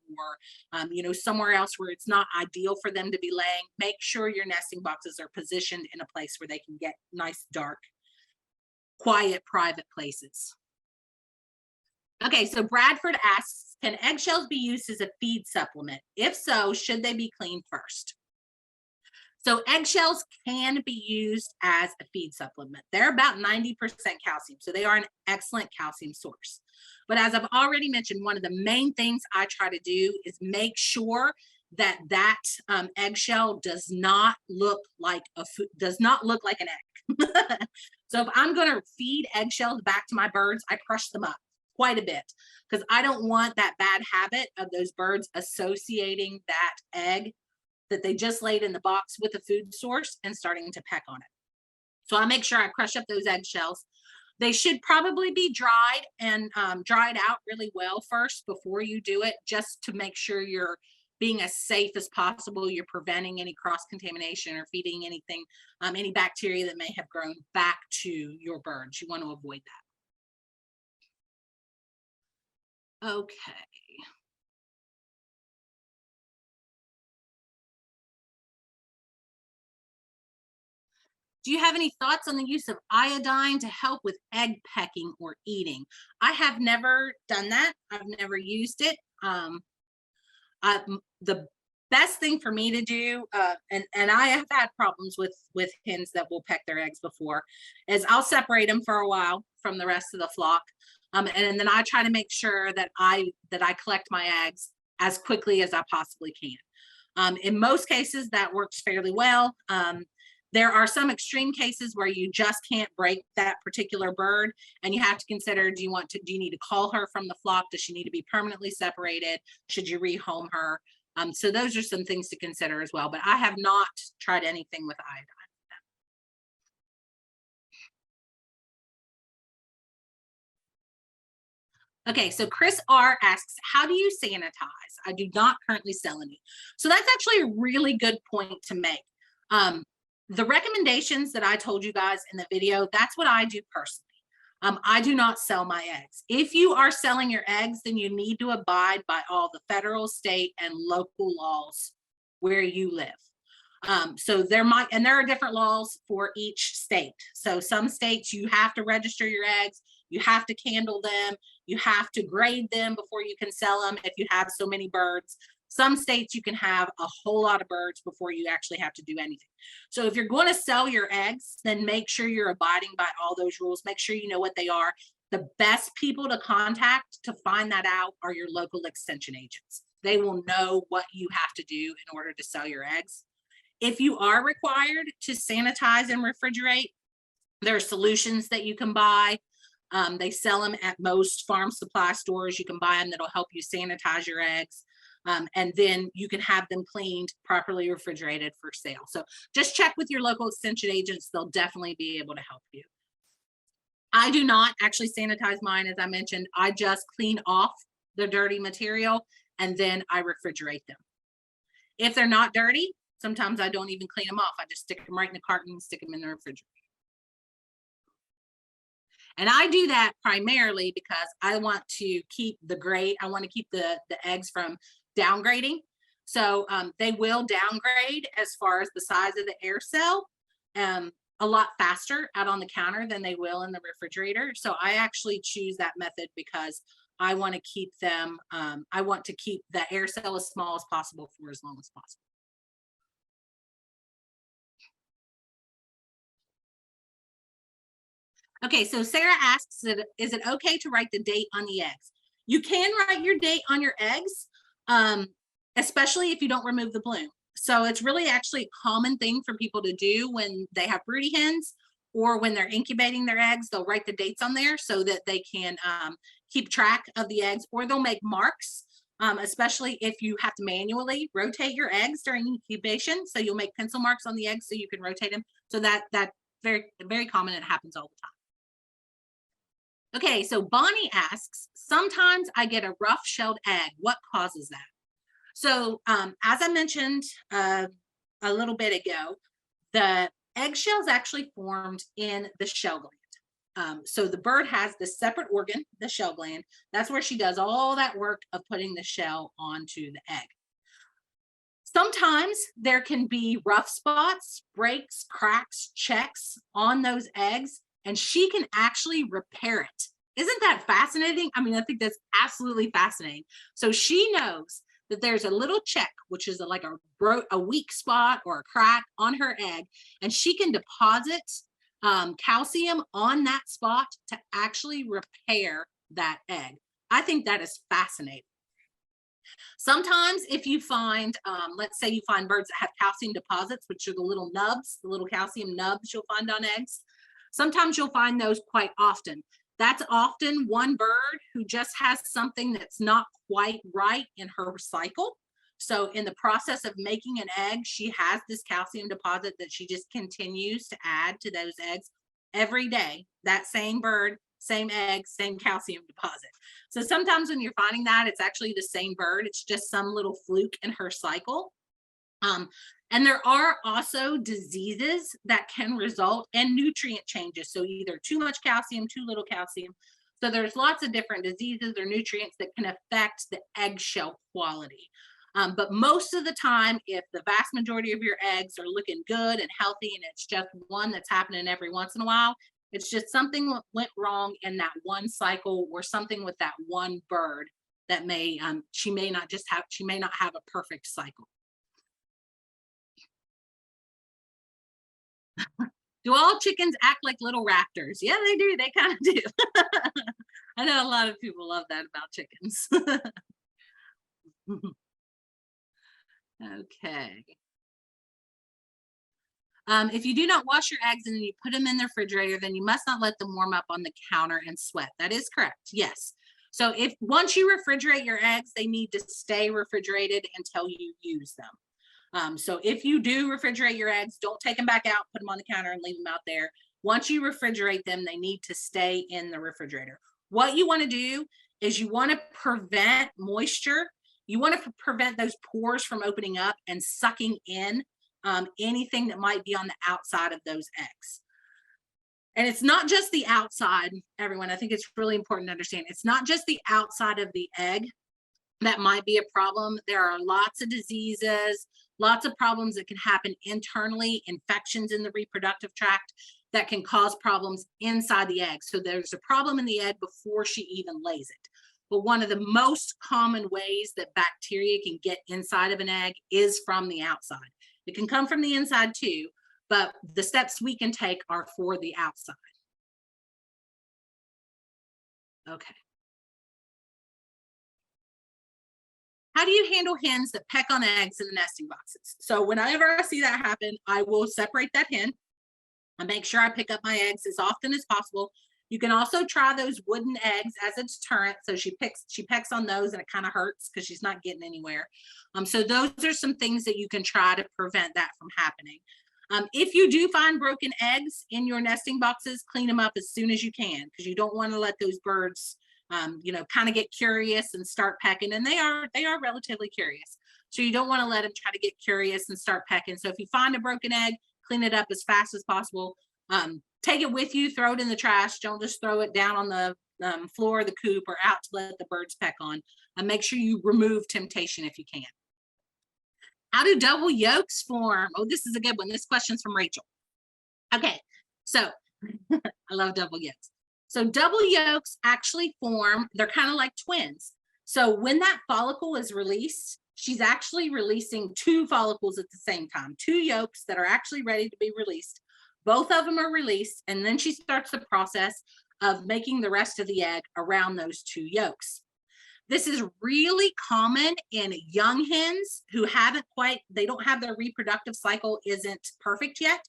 Speaker 1: or somewhere else where it's not ideal for them to be laying, make sure your nesting boxes are positioned in a place where they can get nice, dark, quiet, private places. Okay, so Bradford asks, can eggshells be used as a feed supplement? If so, should they be cleaned first? So eggshells can be used as a feed supplement. They're about 90% calcium, so they are an excellent calcium source. But as I've already mentioned, one of the main things I try to do is make sure that eggshell does not look like an egg. So if I'm going to feed eggshells back to my birds, I crush them up quite a bit because I don't want that bad habit of those birds associating that egg that they just laid in the box with a food source and starting to peck on it. So I make sure I crush up those eggshells. They should probably be dried and dried out really well first before you do it, just to make sure you're being as safe as possible. You're preventing any cross contamination or feeding anything, any bacteria that may have grown back to your birds. You want to avoid that. Okay. Do you have any thoughts on the use of iodine to help with egg pecking or eating? I have never done that. I've never used it. The best thing for me to do, and I have had problems with hens that will peck their eggs before, is I'll separate them for a while from the rest of the flock, and then I try to make sure that I collect my eggs as quickly as I possibly can. In most cases, that works fairly well. There are some extreme cases where you just can't break that particular bird, and you have to consider, do you need to call her from the flock? Does she need to be permanently separated? Should you rehome her? So those are some things to consider as well, but I have not tried anything with iodine. Okay, so Chris R asks, how do you sanitize? I do not currently sell any. So that's actually a really good point to make. The recommendations that I told you guys in the video, that's what I do personally. I do not sell my eggs. If you are selling your eggs, then you need to abide by all the federal, state, and local laws where you live. So there are different laws for each state. So some states you have to register your eggs, you have to candle them, you have to grade them before you can sell them if you have so many birds. Some states you can have a whole lot of birds before you actually have to do anything. So if you're going to sell your eggs, then make sure you're abiding by all those rules. Make sure you know what they are. The best people to contact to find that out are your local extension agents. They will know what you have to do in order to sell your eggs. If you are required to sanitize and refrigerate, there are solutions that you can buy. They sell them at most farm supply stores. You can buy them that'll help you sanitize your eggs. And then you can have them cleaned, properly refrigerated for sale. So just check with your local extension agents. They'll definitely be able to help you. I do not actually sanitize mine, as I mentioned. I just clean off the dirty material and then I refrigerate them. If they're not dirty, sometimes I don't even clean them off. I just stick them right in the carton and stick them in the refrigerator. And I do that primarily because I want to keep I want to keep the eggs from downgrading. So they will downgrade as far as the size of the air cell a lot faster out on the counter than they will in the refrigerator. So I actually choose that method because I want to keep them, I want to keep the air cell as small as possible for as long as possible. Okay, so Sarah asks, is it okay to write the date on the eggs? You can write your date on your eggs, especially if you don't remove the bloom. So it's really actually a common thing for people to do when they have broody hens or when they're incubating their eggs. They'll write the dates on there so that they can keep track of the eggs, or they'll make marks, especially if you have to manually rotate your eggs during incubation. So you'll make pencil marks on the eggs so you can rotate them. So that's very, very common. It happens all the time. Okay, so Bonnie asks, sometimes I get a rough shelled egg. What causes that? So as I mentioned a little bit ago, the eggshell's actually formed in the shell gland. So the bird has this separate organ, the shell gland. That's where she does all that work of putting the shell onto the egg. Sometimes there can be rough spots, breaks, cracks, checks on those eggs, and she can actually repair it. Isn't that fascinating? I mean, I think that's absolutely fascinating. So she knows that there's a little check, which is like a weak spot or a crack on her egg, and she can deposit calcium on that spot to actually repair that egg. I think that is fascinating. Sometimes if you find, let's say you find birds that have calcium deposits, which are the little nubs, the little calcium nubs you'll find on eggs. Sometimes you'll find those quite often. That's often one bird who just has something that's not quite right in her cycle. So in the process of making an egg, she has this calcium deposit that she just continues to add to those eggs every day. That same bird, same egg, same calcium deposit. So sometimes when you're finding that, it's actually the same bird. It's just some little fluke in her cycle. And there are also diseases that can result in nutrient changes. So either too much calcium, too little calcium. So there's lots of different diseases or nutrients that can affect the eggshell quality. But most of the time, if the vast majority of your eggs are looking good and healthy and it's just one that's happening every once in a while, it's just something went wrong in that one cycle or something with that one bird that may, she may not have a perfect cycle. Do all chickens act like little raptors? Yeah, they do. They kind of do. I know a lot of people love that about chickens. Okay. If you do not wash your eggs and then you put them in the refrigerator, then you must not let them warm up on the counter and sweat. That is correct. Yes. So if once you refrigerate your eggs, they need to stay refrigerated until you use them. So if you do refrigerate your eggs, don't take them back out, put them on the counter and leave them out there. Once you refrigerate them, they need to stay in the refrigerator. What you want to do is you want to prevent moisture. You want to prevent those pores from opening up and sucking in anything that might be on the outside of those eggs. And it's not just the outside, everyone. I think it's really important to understand. It's not just the outside of the egg that might be a problem. There are lots of diseases, lots of problems that can happen internally, infections in the reproductive tract that can cause problems inside the egg. So there's a problem in the egg before she even lays it. But one of the most common ways that bacteria can get inside of an egg is from the outside. It can come from the inside too, but the steps we can take are for the outside. Okay. How do you handle hens that peck on eggs in the nesting boxes? So whenever I see that happen, I will separate that hen. I make sure I pick up my eggs as often as possible. You can also try those wooden eggs as a deterrent. So she pecks on those and it kind of hurts because she's not getting anywhere. So those are some things that you can try to prevent that from happening. If you do find broken eggs in your nesting boxes, clean them up as soon as you can because you don't want to let those birds kind of get curious and start pecking. And they are relatively curious. So you don't want to let them try to get curious and start pecking. So if you find a broken egg, clean it up as fast as possible. Take it with you, throw it in the trash. Don't just throw it down on the floor of the coop or out to let the birds peck on. And make sure you remove temptation if you can. How do double yolks form? Oh, this is a good one. This question's from Rachel. Okay, so I love double yolks. So double yolks actually form, they're kind of like twins. So when that follicle is released, she's actually releasing two follicles at the same time, two yolks that are actually ready to be released. Both of them are released, and then she starts the process of making the rest of the egg around those two yolks. This is really common in young hens who they don't have their reproductive cycle isn't perfect yet.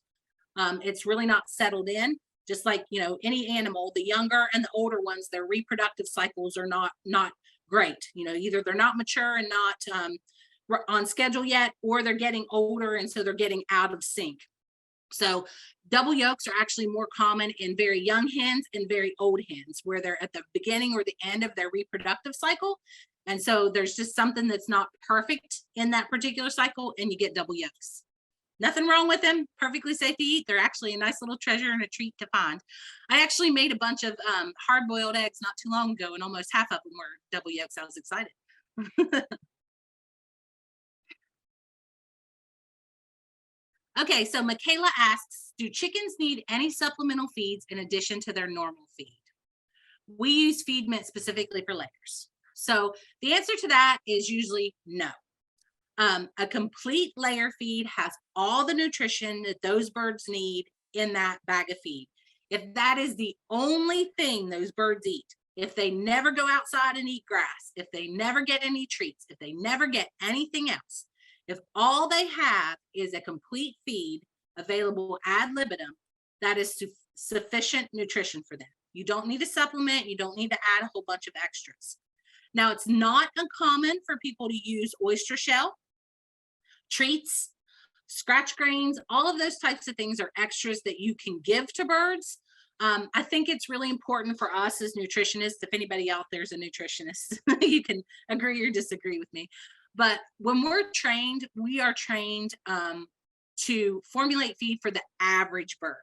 Speaker 1: It's really not settled in. Just like, any animal, the younger and the older ones, their reproductive cycles are not great. Either they're not mature and not on schedule yet, or they're getting older and so they're getting out of sync. So double yolks are actually more common in very young hens and very old hens where they're at the beginning or the end of their reproductive cycle. And so there's just something that's not perfect in that particular cycle and you get double yolks. Nothing wrong with them, perfectly safe to eat. They're actually a nice little treasure and a treat to find. I actually made a bunch of hard-boiled eggs not too long ago and almost half of them were double yolks. I was excited. Okay, so Michaela asks, do chickens need any supplemental feeds in addition to their normal feed? We use feed mint specifically for layers. So the answer to that is usually no. A complete layer feed has all the nutrition that those birds need in that bag of feed. If that is the only thing those birds eat, if they never go outside and eat grass, if they never get any treats, if they never get anything else, if all they have is a complete feed available ad libitum, that is sufficient nutrition for them. You don't need a supplement. You don't need to add a whole bunch of extras. Now, it's not uncommon for people to use oyster shell, treats, scratch grains, all of those types of things are extras that you can give to birds. I think it's really important for us as nutritionists, if anybody out there is a nutritionist, you can agree or disagree with me. But when we're trained, we are trained to formulate feed for the average bird.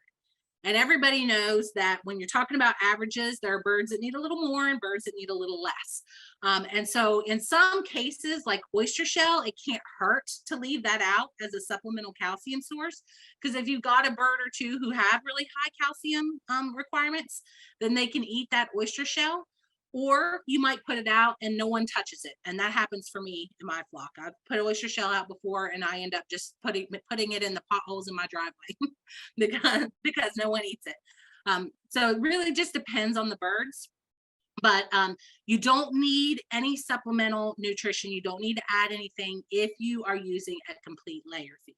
Speaker 1: And everybody knows that when you're talking about averages, there are birds that need a little more and birds that need a little less. And so in some cases, like oyster shell, it can't hurt to leave that out as a supplemental calcium source. Because if you've got a bird or two who have really high calcium requirements, then they can eat that oyster shell. Or you might put it out and no one touches it. And that happens for me in my flock. I've put oyster shell out before and I end up just putting it in the potholes in my driveway because no one eats it. So it really just depends on the birds. But you don't need any supplemental nutrition. You don't need to add anything if you are using a complete layer feed.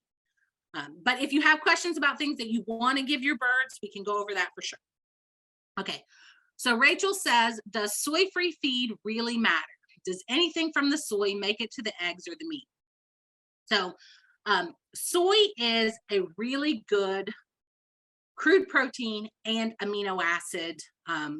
Speaker 1: But if you have questions about things that you want to give your birds, we can go over that for sure. Okay. So Rachel says, does soy-free feed really matter? Does anything from the soy make it to the eggs or the meat? So soy is a really good crude protein and amino acid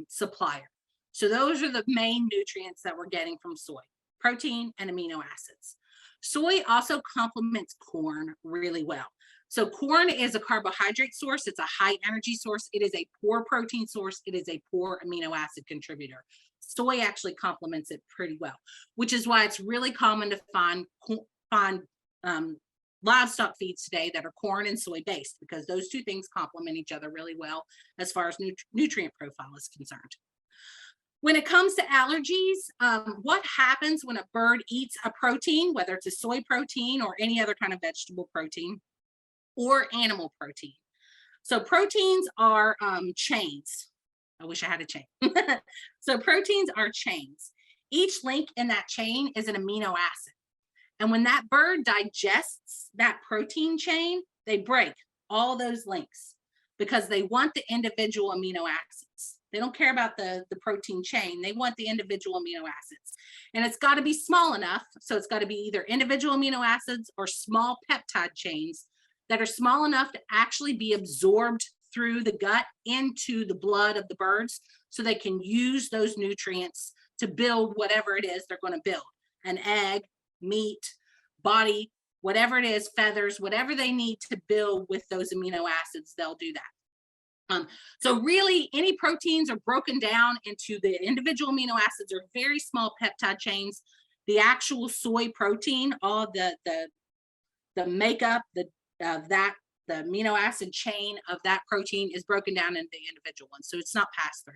Speaker 1: supplier. So those are the main nutrients that we're getting from soy, protein and amino acids. Soy also complements corn really well. So corn is a carbohydrate source. It's a high energy source. It is a poor protein source. It is a poor amino acid contributor. Soy actually complements it pretty well, which is why it's really common to find livestock feeds today that are corn and soy based, because those two things complement each other really well as far as nutrient profile is concerned. When it comes to allergies, what happens when a bird eats a protein, whether it's a soy protein or any other kind of vegetable protein or animal protein? So proteins are chains. I wish I had a chain. So proteins are chains. Each link in that chain is an amino acid. And when that bird digests that protein chain, they break all those links because they want the individual amino acids. They don't care about the protein chain. They want the individual amino acids. And it's got to be small enough. So it's got to be either individual amino acids or small peptide chains that are small enough to actually be absorbed through the gut into the blood of the birds so they can use those nutrients to build whatever it is they're going to build. An egg, meat, body, whatever it is, feathers, whatever they need to build with those amino acids, they'll do that. So really any proteins are broken down into the individual amino acids or very small peptide chains. The actual soy protein, all the makeup, the amino acid chain of that protein is broken down into the individual ones. So it's not passed through.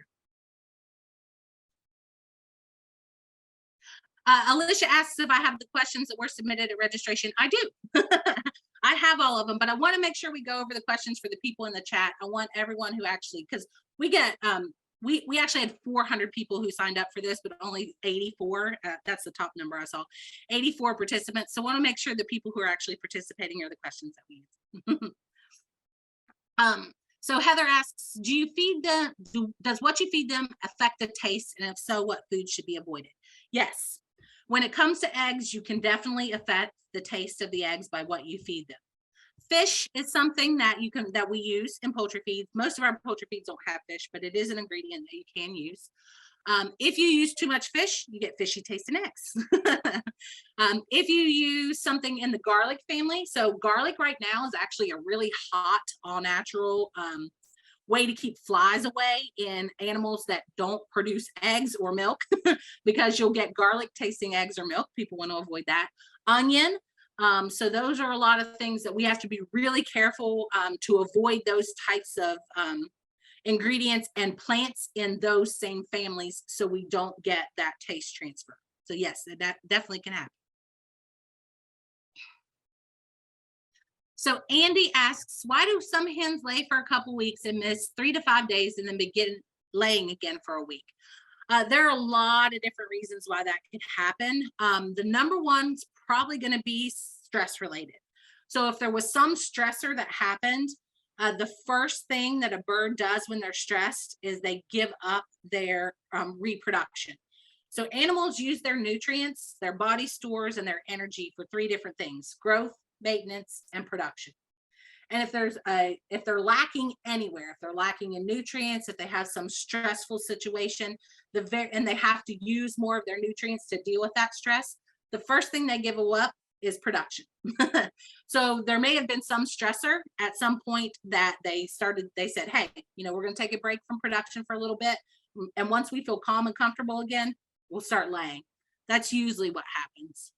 Speaker 1: Alicia asks if I have the questions that were submitted at registration. I do. I have all of them, but I want to make sure we go over the questions for the people in the chat. I want everyone who actually, because we get, we actually had 400 people who signed up for this, but only 84. That's the top number I saw. 84 participants. So I want to make sure the people who are actually participating are the questions that we use. So Heather asks, do you feed them? Does what you feed them affect the taste? And if so, what food should be avoided? Yes. When it comes to eggs, you can definitely affect the taste of the eggs by what you feed them. Fish is something that we use in poultry feeds. Most of our poultry feeds don't have fish, but it is an ingredient that you can use. If you use too much fish, you get fishy tasting eggs. If you use something in the garlic family, so garlic right now is actually a really hot, all natural way to keep flies away in animals that don't produce eggs or milk, because you'll get garlic tasting eggs or milk. People want to avoid that. Onion. So those are a lot of things that we have to be really careful to avoid those types of ingredients and plants in those same families so we don't get that taste transfer. So yes, that definitely can happen. So Andy asks, why do some hens lay for a couple weeks and miss 3 to 5 days and then begin laying again for a week? There are a lot of different reasons why that could happen. The number one's probably going to be stress related. So if there was some stressor that happened, the first thing that a bird does when they're stressed is they give up their reproduction. So animals use their nutrients, their body stores, and their energy for 3 different things: growth, maintenance, and production. And if they're lacking anywhere, if they're lacking in nutrients, if they have some stressful situation, and they have to use more of their nutrients to deal with that stress, the first thing they give up is production. So there may have been some stressor at some point that they said, hey, we're going to take a break from production for a little bit. And once we feel calm and comfortable again, we'll start laying. That's usually what happens.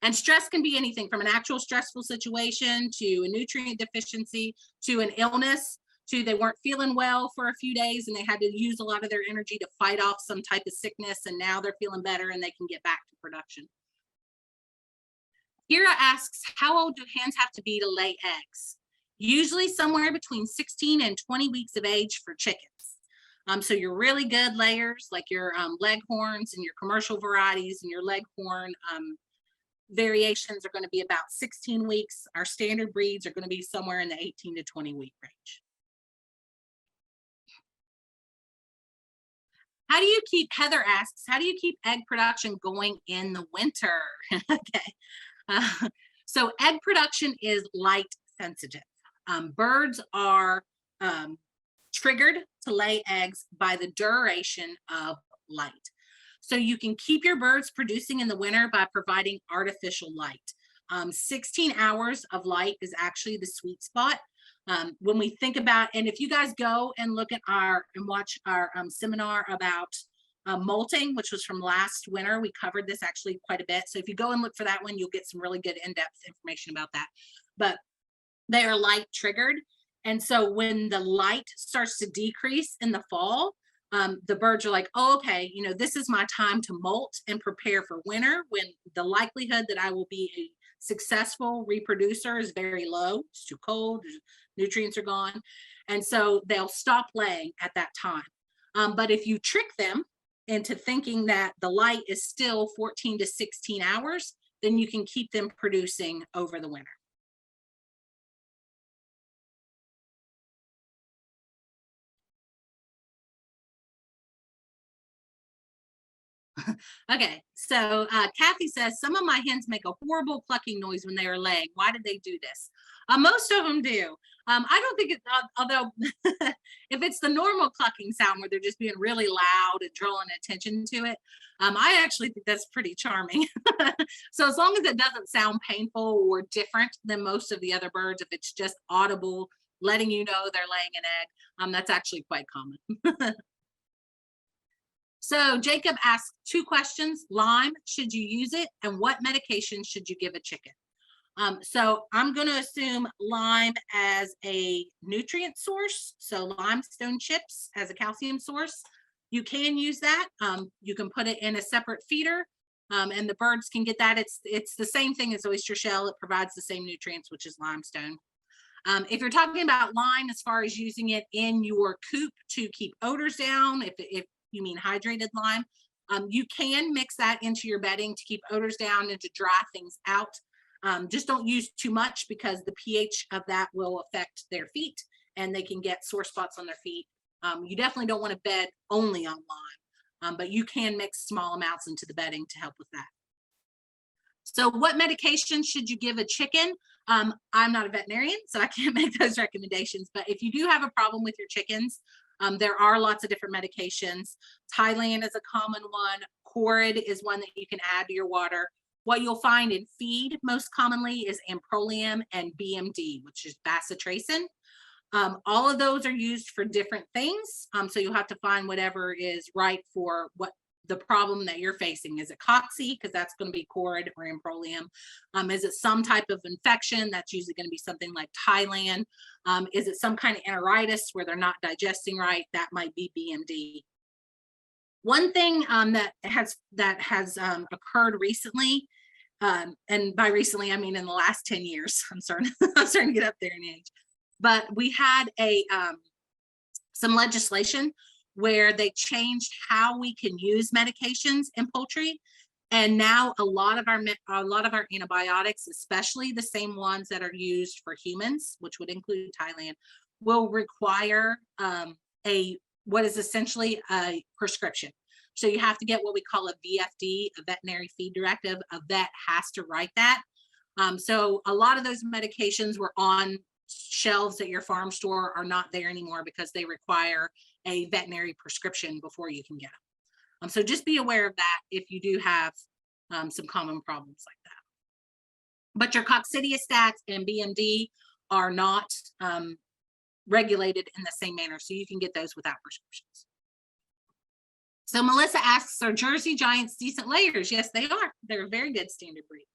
Speaker 1: And stress can be anything from an actual stressful situation to a nutrient deficiency to an illness to they weren't feeling well for a few days and they had to use a lot of their energy to fight off some type of sickness, and now they're feeling better and they can get back to production. Kira asks, how old do hens have to be to lay eggs? Usually somewhere between 16 and 20 weeks of age for chickens. So your really good layers, like your leghorns and your commercial varieties and your leghorn variations, are going to be about 16 weeks. Our standard breeds are going to be somewhere in the 18 to 20 week range. Heather asks, how do you keep egg production going in the winter? Okay. So egg production is light sensitive. Birds are triggered to lay eggs by the duration of light. So you can keep your birds producing in the winter by providing artificial light. 16 hours of light is actually the sweet spot. When we think about, and if you guys go and look at and watch our seminar about molting, which was from last winter, we covered this actually quite a bit. So if you go and look for that one, you'll get some really good in-depth information about that. But they are light triggered. And so when the light starts to decrease in the fall, the birds are like, oh, okay, this is my time to molt and prepare for winter, when the likelihood that I will be a successful reproducer is very low. It's too cold, nutrients are gone. And so they'll stop laying at that time. But if you trick them into thinking that the light is still 14 to 16 hours, then you can keep them producing over the winter. Okay, so Kathy says, some of my hens make a horrible clucking noise when they are laying. Why did they do this? Most of them do. I don't think it, although if it's the normal clucking sound where they're just being really loud and drawing attention to it, I actually think that's pretty charming. So as long as it doesn't sound painful or different than most of the other birds, if it's just audible, letting you know they're laying an egg, that's actually quite common. So Jacob asked 2 questions. Lime, should you use it? And what medication should you give a chicken? So I'm going to assume lime as a nutrient source. So limestone chips as a calcium source. You can use that. You can put it in a separate feeder, and the birds can get that. It's the same thing as oyster shell. It provides the same nutrients, which is limestone. If you're talking about lime as far as using it in your coop to keep odors down, if you mean hydrated lime, you can mix that into your bedding to keep odors down and to dry things out. Just don't use too much, because the pH of that will affect their feet and they can get sore spots on their feet. You definitely don't want to bed only on lime, but you can mix small amounts into the bedding to help with that. So what medication should you give a chicken? I'm not a veterinarian, so I can't make those recommendations, but if you do have a problem with your chickens, there are lots of different medications. Thailand is a common one. Corid is one that you can add to your water. What you'll find in feed most commonly is Amprolium and BMD, which is bacitracin. All of those are used for different things. So you'll have to find whatever is right for what the problem that you're facing. Is it cocci? Because that's going to be Corid or Amprolium. Is it some type of infection? That's usually going to be something like Thailand. Is it some kind of enteritis where they're not digesting right? That might be BMD. One thing that has occurred recently, and by recently I mean in the last 10 years. I'm starting to get up there in age, but we had some legislation where they changed how we can use medications in poultry. And now a lot of our antibiotics, especially the same ones that are used for humans, which would include Thailand, will require what is essentially a prescription. So you have to get what we call a VFD, a veterinary feed directive. A vet has to write that. So a lot of those medications were on shelves at your farm store are not there anymore because they require a veterinary prescription before you can get them. So just be aware of that if you do have some common problems like that. but your coccidiostats and BMD are not regulated in the same manner, so you can get those without prescriptions. So Melissa asks, are Jersey Giants decent layers? Yes, they are. They're a very good standard breed.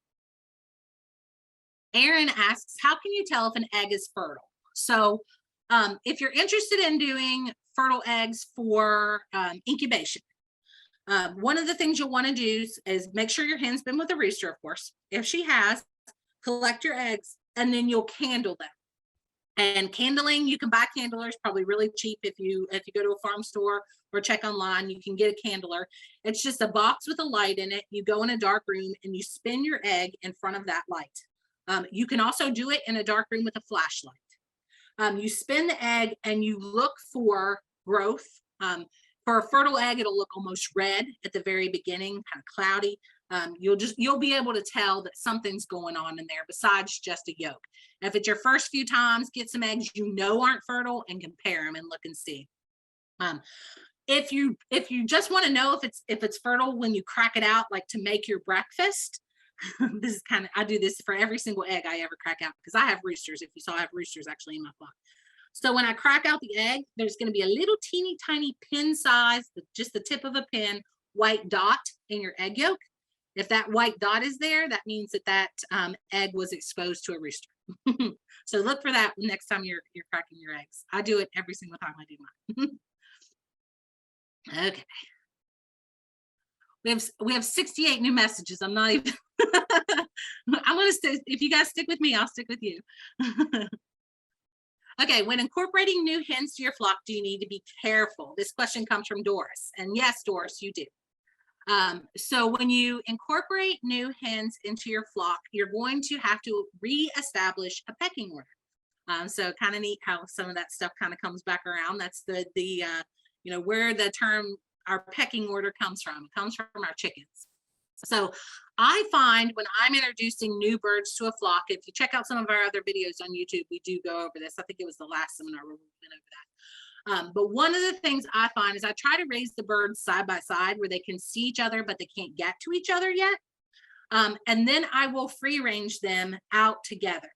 Speaker 1: Aaron asks, how can you tell if an egg is fertile? So if you're interested in doing fertile eggs for incubation, one of the things you'll want to do is make sure your hen's been with a rooster, of course. If she has, collect your eggs, and then you'll candle them. And candling, you can buy candlers probably really cheap. If you go to a farm store or check online, you can get a candler. It's just a box with a light in it. You go in a dark room and you spin your egg in front of that light. You can also do it in a dark room with a flashlight. You spin the egg and you look for growth. For a fertile egg, it'll look almost red at the very beginning, kind of cloudy. You'll be able to tell that something's going on in there besides just a yolk. If it's your first few times, get some eggs you know aren't fertile and compare them and look and see. If you just want to know if it's fertile when you crack it out, like to make your breakfast, this is I do this for every single egg I ever crack out, because I have roosters. If you saw, I have roosters actually in my flock. So when I crack out the egg, there's going to be a little teeny tiny pin size, just the tip of a pin, white dot in your egg yolk. If that white dot is there, that means that egg was exposed to a rooster. So look for that next time you're cracking your eggs. I do it every single time I do mine. Okay. We have 68 new messages. I'm not even I'm gonna stay. If you guys stick with me, I'll stick with you. Okay, when incorporating new hens to your flock, do you need to be careful? This question comes from Doris, and yes, Doris, you do. So when you incorporate new hens into your flock, you're going to have to reestablish a pecking order. So kind of neat how some of that stuff kind of comes back around. That's the where the term our pecking order comes from. It comes from our chickens. So I find when I'm introducing new birds to a flock, if you check out some of our other videos on YouTube, we do go over this. I think it was the last seminar where we went over that. But one of the things I find is I try to raise the birds side by side where they can see each other, but they can't get to each other yet. And then I will free range them out together.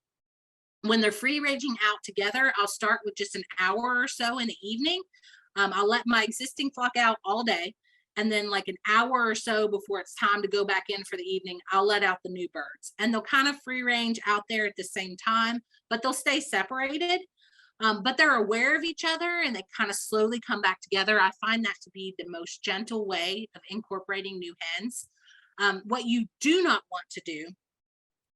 Speaker 1: When they're free ranging out together, I'll start with just an hour or so in the evening. I'll let my existing flock out all day. And then like an hour or so before it's time to go back in for the evening, I'll let out the new birds. And they'll kind of free range out there at the same time, but they'll stay separated. But they're aware of each other and they kind of slowly come back together. I find that to be the most gentle way of incorporating new hens. What you do not want to do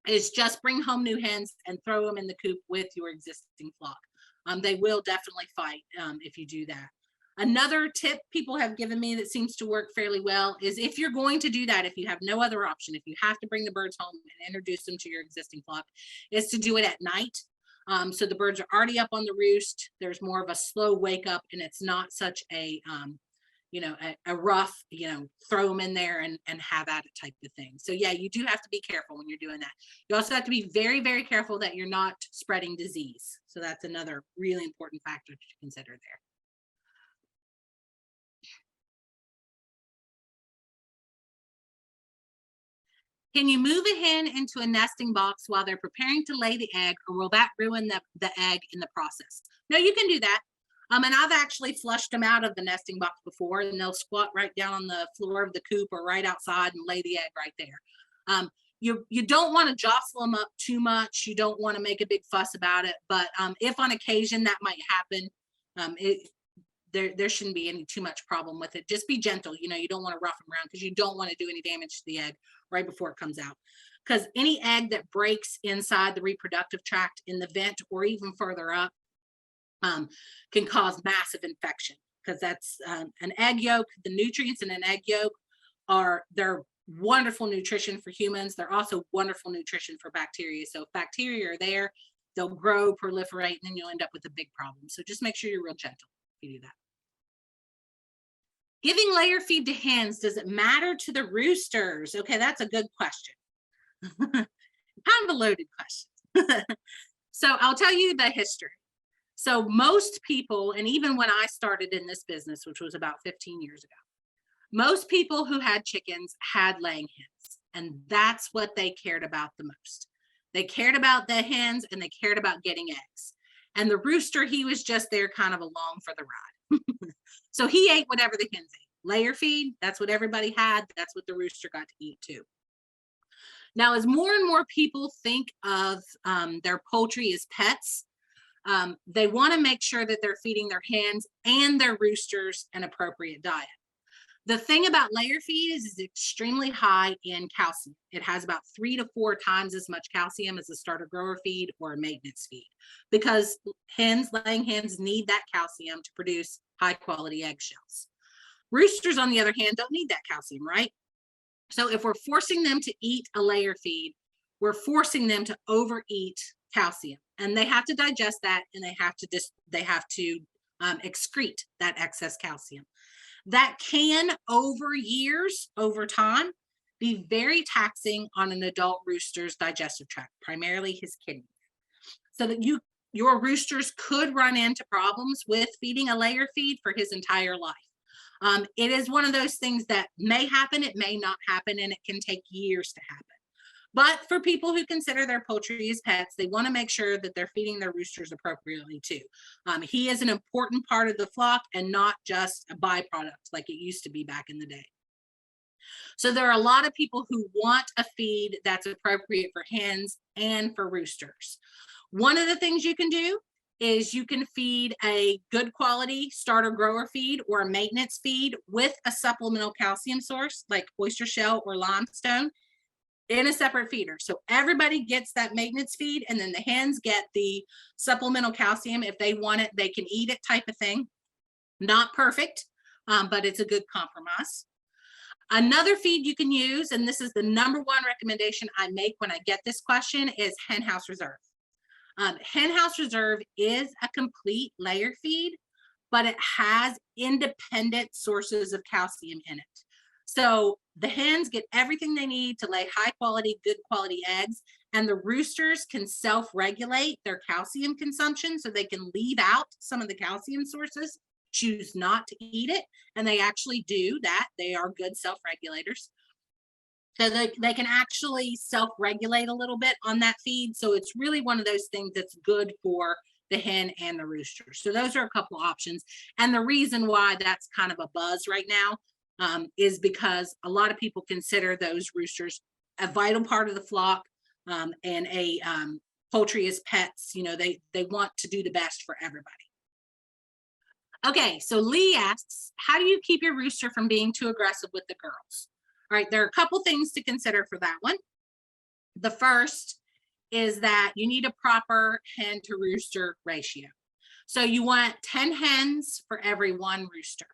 Speaker 1: is just bring home new hens and throw them in the coop with your existing flock. They will definitely fight if you do that. Another tip people have given me that seems to work fairly well is if you're going to do that, if you have no other option, if you have to bring the birds home and introduce them to your existing flock, is to do it at night. So the birds are already up on the roost. There's more of a slow wake up, and it's not such a rough, throw them in there and have at it type of thing. So yeah, you do have to be careful when you're doing that. You also have to be very, very careful that you're not spreading disease. So that's another really important factor to consider there. Can you move a hen into a nesting box while they're preparing to lay the egg, or will that ruin the egg in the process? No, you can do that. And I've actually flushed them out of the nesting box before, and they'll squat right down on the floor of the coop or right outside and lay the egg right there. You don't want to jostle them up too much. You don't want to make a big fuss about it. But if on occasion that might happen, there shouldn't be any too much problem with it. Just be gentle. You don't want to rough them around because you don't want to do any damage to the egg right before it comes out. Because any egg that breaks inside the reproductive tract in the vent or even further up can cause massive infection, because that's an egg yolk. The nutrients in an egg yolk they're wonderful nutrition for humans. They're also wonderful nutrition for bacteria. So if bacteria are there, they'll grow, proliferate, and then you'll end up with a big problem. So just make sure you're real gentle if you do that. Giving layer feed to hens, does it matter to the roosters? Okay, that's a good question. Kind of a loaded question. So I'll tell you the history. So most people, and even when I started in this business, which was about 15 years ago, most people who had chickens had laying hens, and that's what they cared about the most. They cared about the hens and they cared about getting eggs. And the rooster, he was just there kind of along for the ride. So he ate whatever the hens ate. Layer feed, that's what everybody had. That's what the rooster got to eat too. Now, as more and more people think of their poultry as pets, they want to make sure that they're feeding their hens and their roosters an appropriate diet. The thing about layer feed is it's extremely high in calcium. It has about 3 to 4 times as much calcium as a starter grower feed or a maintenance feed, because laying hens need that calcium to produce high quality eggshells. Roosters, on the other hand, don't need that calcium, right? So if we're forcing them to eat a layer feed, we're forcing them to overeat calcium, and they have to digest that, and they have to excrete that excess calcium. That can, over time, be very taxing on an adult rooster's digestive tract, primarily his kidneys. So that your roosters could run into problems with feeding a layer feed for his entire life. It is one of those things that may happen, it may not happen, and it can take years to happen. But for people who consider their poultry as pets, they want to make sure that they're feeding their roosters appropriately too. He is an important part of the flock and not just a byproduct like it used to be back in the day. So there are a lot of people who want a feed that's appropriate for hens and for roosters. One of the things you can do is you can feed a good quality starter grower feed or a maintenance feed with a supplemental calcium source like oyster shell or limestone in a separate feeder. So everybody gets that maintenance feed, and then the hens get the supplemental calcium. If they want it, they can eat it, type of thing. Not perfect, but it's a good compromise. Another feed you can use, and this is the number one recommendation I make when I get this question, is Hen House Reserve. Hen House Reserve is a complete layer feed, but it has independent sources of calcium in it. So the hens get everything they need to lay high quality, good quality eggs, and the roosters can self-regulate their calcium consumption, so they can leave out some of the calcium sources, choose not to eat it, and they actually do that. They are good self-regulators. So they can actually self-regulate a little bit on that feed. So it's really one of those things that's good for the hen and the rooster. So those are a couple of options. And the reason why that's kind of a buzz right now is because a lot of people consider those roosters a vital part of the flock, and a poultry as pets. You know, they want to do the best for everybody. Okay, so Lee asks, how do you keep your rooster from being too aggressive with the girls? All right, there are a couple things to consider for that one. The first is that you need a proper hen to rooster ratio. So you want 10 hens for every 1 rooster.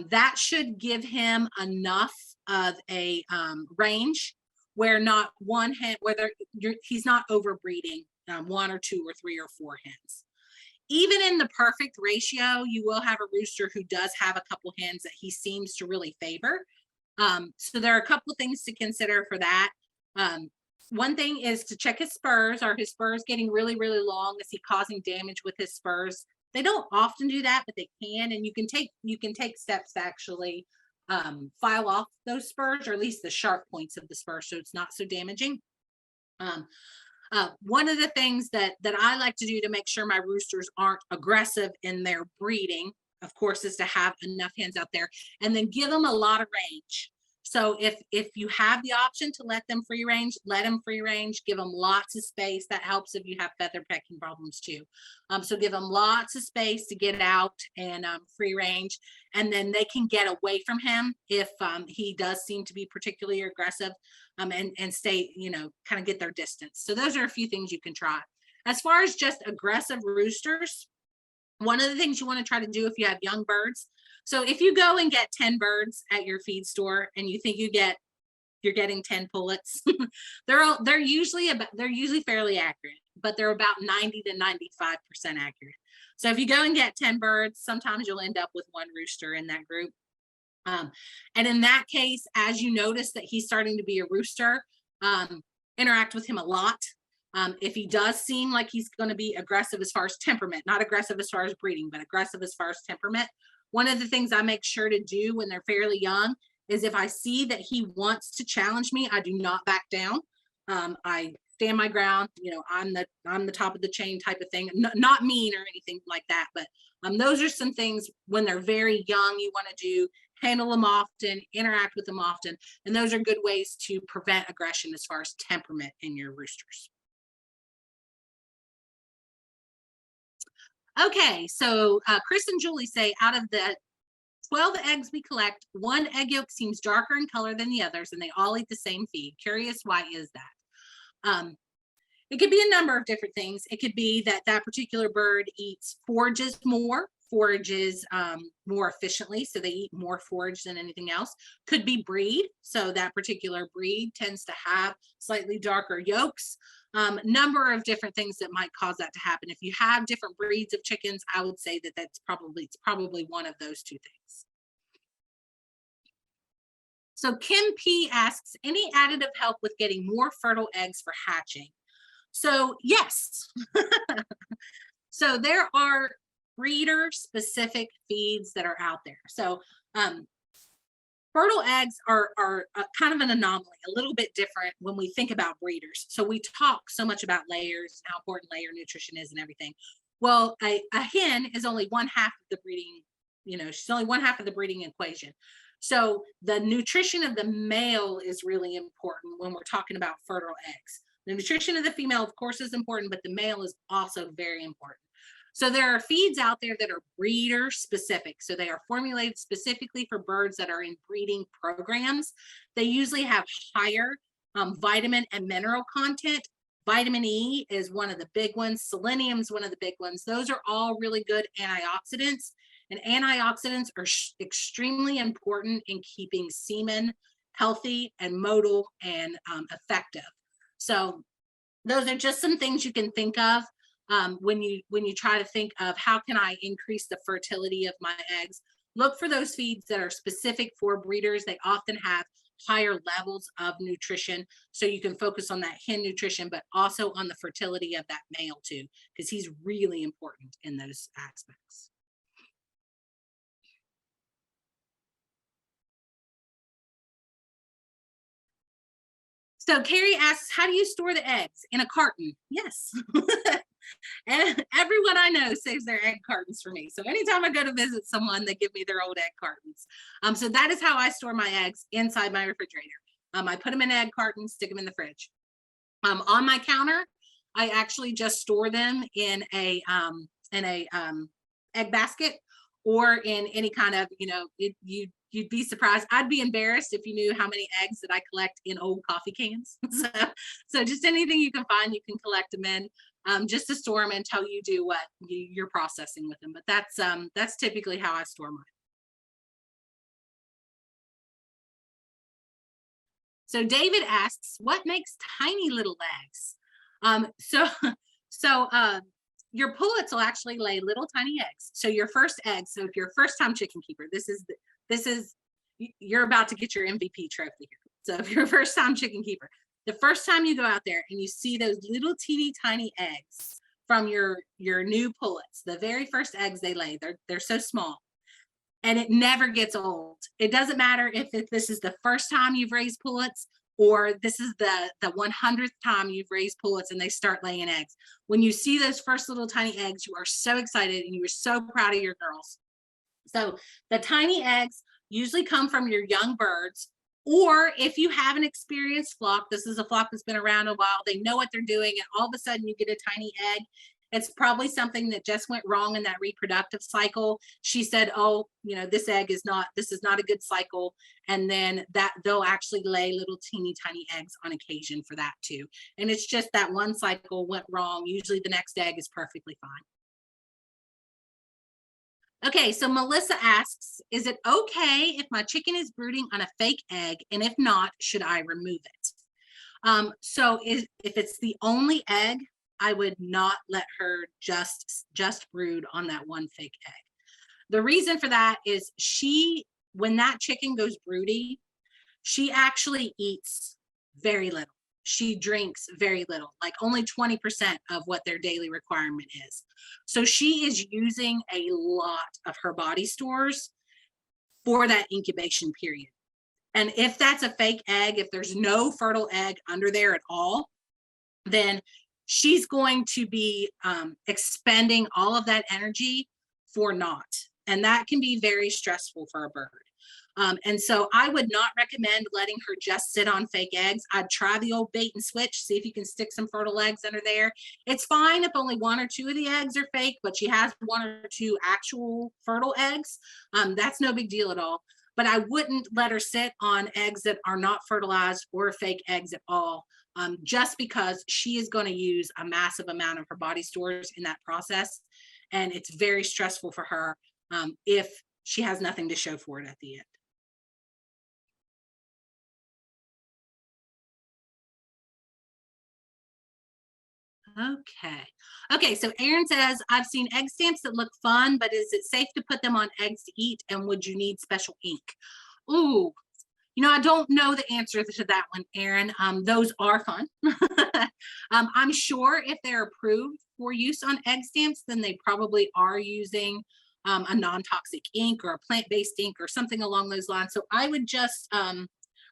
Speaker 1: That should give him enough of a range where not one hen, he's not overbreeding 1 or 2 or 3 or 4 hens. Even in the perfect ratio, you will have a rooster who does have a couple hens that he seems to really favor. So there are a couple things to consider for that. One thing is to check his spurs. Are his spurs getting really, really long? Is he causing damage with his spurs? They don't often do that, but they can, and you can take steps to actually file off those spurs, or at least the sharp points of the spurs, so it's not so damaging. One of the things that I like to do to make sure my roosters aren't aggressive in their breeding, of course, is to have enough hens out there and then give them a lot of range. So if you have the option to let them free range, let them free range, give them lots of space. That helps if you have feather pecking problems too. So give them lots of space to get out and free range, and then they can get away from him if he does seem to be particularly aggressive, and stay, kind of get their distance. So those are a few things you can try. As far as just aggressive roosters, one of the things you want to try to do if you have young birds. So if you go and get 10 birds at your feed store and you think you're getting 10 pullets, they're usually fairly accurate, but they're about 90 to 95% accurate. So if you go and get 10 birds, sometimes you'll end up with 1 rooster in that group. And in that case, as you notice that he's starting to be a rooster, interact with him a lot. If he does seem like he's going to be aggressive as far as temperament, not aggressive as far as breeding, but aggressive as far as temperament, one of the things I make sure to do when they're fairly young is if I see that he wants to challenge me, I do not back down. I stand my ground. I'm the top of the chain type of thing. Not mean or anything like that, but those are some things when they're very young you want to do. Handle them often, interact with them often, and those are good ways to prevent aggression as far as temperament in your roosters. Okay, so Chris and Julie say out of the 12 eggs we collect, one egg yolk seems darker in color than the others, and they all eat the same feed. Curious, why is that? It could be a number of different things. It could be that that particular bird forages more efficiently, so they eat more forage than anything else. Could be breed, so that particular breed tends to have slightly darker yolks. Number of different things that might cause that to happen. If you have different breeds of chickens, I would say that it's probably one of those two things. So Kim P asks, any additive help with getting more fertile eggs for hatching? So yes. So there are breeder specific feeds that are out there. So fertile eggs are kind of an anomaly, a little bit different when we think about breeders. So we talk so much about layers, how important layer nutrition is and everything. Well, a hen is only one half of the breeding, she's only one half of the breeding equation. So the nutrition of the male is really important when we're talking about fertile eggs. The nutrition of the female, of course, is important, but the male is also very important. So there are feeds out there that are breeder specific. So they are formulated specifically for birds that are in breeding programs. They usually have higher vitamin and mineral content. Vitamin E is one of the big ones. Selenium is one of the big ones. Those are all really good antioxidants. And antioxidants are extremely important in keeping semen healthy and motile and effective. So those are just some things you can think of when you try to think of how can I increase the fertility of my eggs. Look for those feeds that are specific for breeders. They often have higher levels of nutrition, so you can focus on that hen nutrition, but also on the fertility of that male too, because he's really important in those aspects. So Carrie asks, how do you store the eggs? In a carton? Yes. And everyone I know saves their egg cartons for me. So anytime I go to visit someone, they give me their old egg cartons. So that is how I store my eggs inside my refrigerator. I put them in egg cartons, stick them in the fridge. On my counter, I actually just store them in a egg basket, or in any kind of, you'd be surprised. I'd be embarrassed if you knew how many eggs that I collect in old coffee cans. So just anything you can find, you can collect them in, just to store them until you do what you're processing with them. But that's typically how I store mine. So David asks, what makes tiny little eggs? Your pullets will actually lay little tiny eggs. So your first egg, so if you're a first time chicken keeper, you're about to get your MVP trophy here. So if you're a first time chicken keeper, the first time you go out there and you see those little teeny tiny eggs from your new pullets, the very first eggs they lay, they're so small, and it never gets old. It doesn't matter if this is the first time you've raised pullets, or this is the 100th time you've raised pullets and they start laying eggs. When you see those first little tiny eggs, you are so excited and you are so proud of your girls. So the tiny eggs usually come from your young birds, or if you have an experienced flock, this is a flock that's been around a while, they know what they're doing, and all of a sudden you get a tiny egg. It's probably something that just went wrong in that reproductive cycle. She said, oh, this is not a good cycle. And then that they'll actually lay little teeny tiny eggs on occasion for that too. And it's just that one cycle went wrong. Usually the next egg is perfectly fine. Okay, so Melissa asks, is it okay if my chicken is brooding on a fake egg? And if not, should I remove it? So if it's the only egg, I would not let her just brood on that one fake egg. The reason for that is when that chicken goes broody, she actually eats very little. She drinks very little, like only 20% of what their daily requirement is. So she is using a lot of her body stores for that incubation period. And if that's a fake egg, if there's no fertile egg under there at all, then she's going to be expending all of that energy for naught. And that can be very stressful for a bird. And so I would not recommend letting her just sit on fake eggs. I'd try the old bait and switch, see if you can stick some fertile eggs under there. It's fine if only 1 or 2 of the eggs are fake, but she has 1 or 2 actual fertile eggs. That's no big deal at all. But I wouldn't let her sit on eggs that are not fertilized or fake eggs at all, just because she is going to use a massive amount of her body stores in that process. And it's very stressful for her if she has nothing to show for it at the end. Okay. Okay. So Aaron says, I've seen egg stamps that look fun, but is it safe to put them on eggs to eat? And would you need special ink? Ooh, I don't know the answer to that one, Aaron. Those are fun. I'm sure if they're approved for use on egg stamps, then they probably are using a non-toxic ink or a plant-based ink or something along those lines. So I would just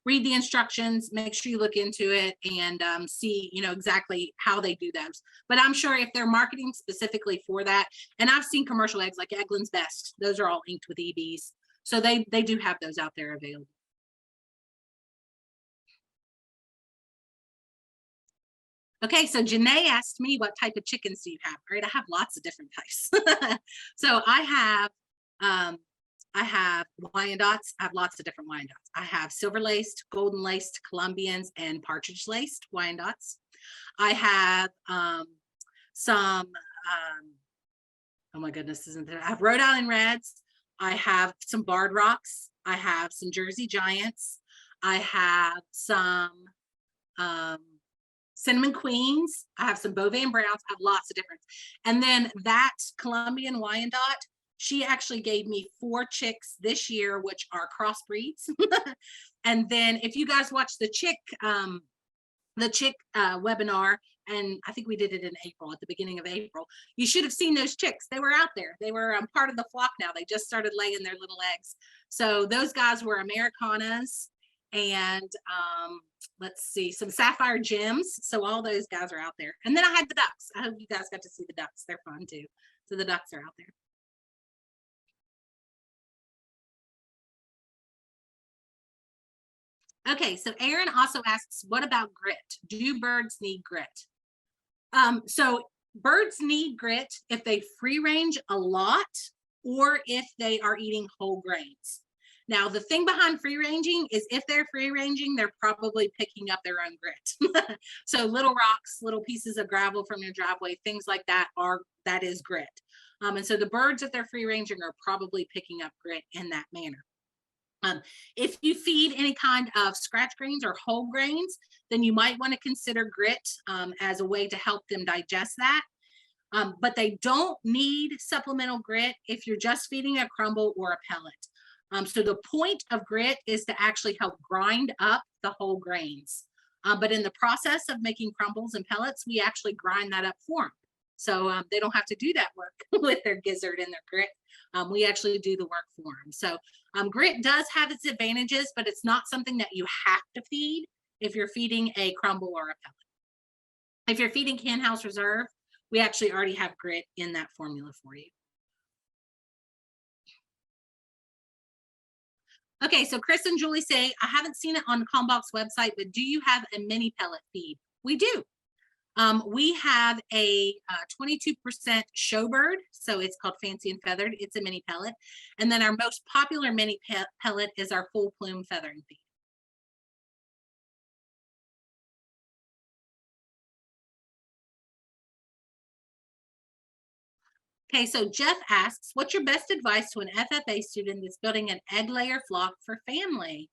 Speaker 1: read the instructions, make sure you look into it and see, exactly how they do those. But I'm sure if they're marketing specifically for that, and I've seen commercial eggs like Eggland's Best, those are all inked with EBs. So they do have those out there available. Okay, so Janae asked me, what type of chickens do you have? All right, I have lots of different types. So I have Wyandottes. I have lots of different Wyandottes. I have silver laced, golden laced, Colombians, and partridge laced Wyandottes. I have some, oh my goodness, isn't there? I have Rhode Island Reds. I have some Barred Rocks. I have some Jersey Giants. I have some Cinnamon Queens. I have some Bovan Browns. I have lots of different. And then that Colombian Wyandotte, she actually gave me 4 chicks this year, which are crossbreeds. And then if you guys watch the chick webinar, and I think we did it in April, at the beginning of April, you should have seen those chicks. They were out there. They were part of the flock now. They just started laying their little eggs. So those guys were Americanas, and let's see, some Sapphire Gems. So all those guys are out there. And then I had the ducks. I hope you guys got to see the ducks. They're fun too. So the ducks are out there. Okay, so Aaron also asks, what about grit? Do birds need grit? So birds need grit if they free range a lot or if they are eating whole grains. Now, the thing behind free ranging is if they're free ranging, they're probably picking up their own grit. So little rocks, little pieces of gravel from your driveway, things like that is grit. And so the birds that they're free ranging are probably picking up grit in that manner. If you feed any kind of scratch grains or whole grains, then you might want to consider grit as a way to help them digest that. But they don't need supplemental grit if you're just feeding a crumble or a pellet. So the point of grit is to actually help grind up the whole grains. But in the process of making crumbles and pellets, we actually grind that up for them. So they don't have to do that work with their gizzard and their grit. We actually do the work for them. So grit does have its advantages, but it's not something that you have to feed if you're feeding a crumble or a pellet. If you're feeding Hen House Reserve, we actually already have grit in that formula for you. Okay, so Chris and Julie say, I haven't seen it on the Kalmbach's website, but do you have a mini pellet feed? We do. We have a 22% showbird, so it's called Fancy and Feathered. It's a mini pellet. And then our most popular mini pellet is our full plume feathering feed. Okay, so Jeff asks, what's your best advice to an FFA student that's building an egg layer flock for family?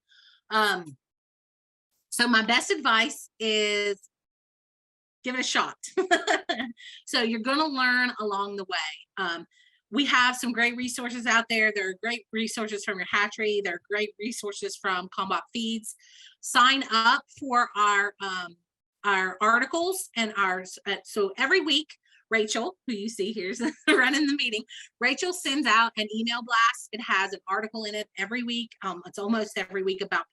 Speaker 1: So my best advice is give it a shot. So you're going to learn along the way. We have some great resources out there. There are great resources from your hatchery. There are great resources from Kalmbach Feeds. Sign up for our articles and so every week, Rachel, who you see here is running the meeting, Rachel sends out an email blast. It has an article in it every week. It's almost every week about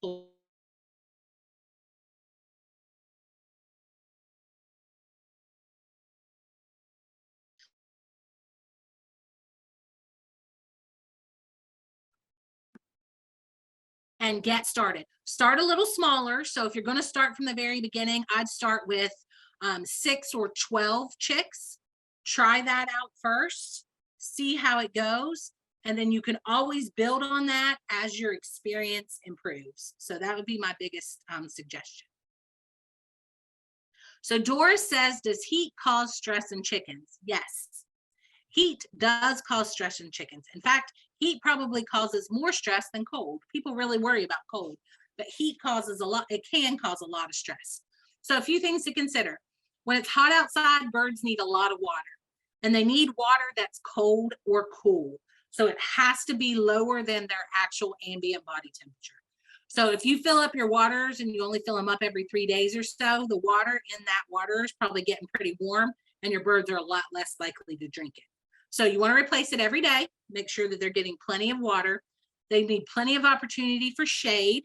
Speaker 1: and get started. Start a little smaller. So if you're going to start from the very beginning, I'd start with 6 or 12 chicks. Try that out first, see how it goes, and then you can always build on that as your experience improves. So that would be my biggest suggestion. So Doris says, does heat cause stress in chickens? Yes, heat does cause stress in chickens. In fact, heat probably causes more stress than cold. People really worry about cold, but heat causes a lot. It can cause a lot of stress. So a few things to consider. When it's hot outside, birds need a lot of water, and they need water that's cold or cool. So it has to be lower than their actual ambient body temperature. So if you fill up your waters and you only fill them up every 3 days or so, the water in that water is probably getting pretty warm, and your birds are a lot less likely to drink it. So you want to replace it every day. Make sure that they're getting plenty of water. They need plenty of opportunity for shade.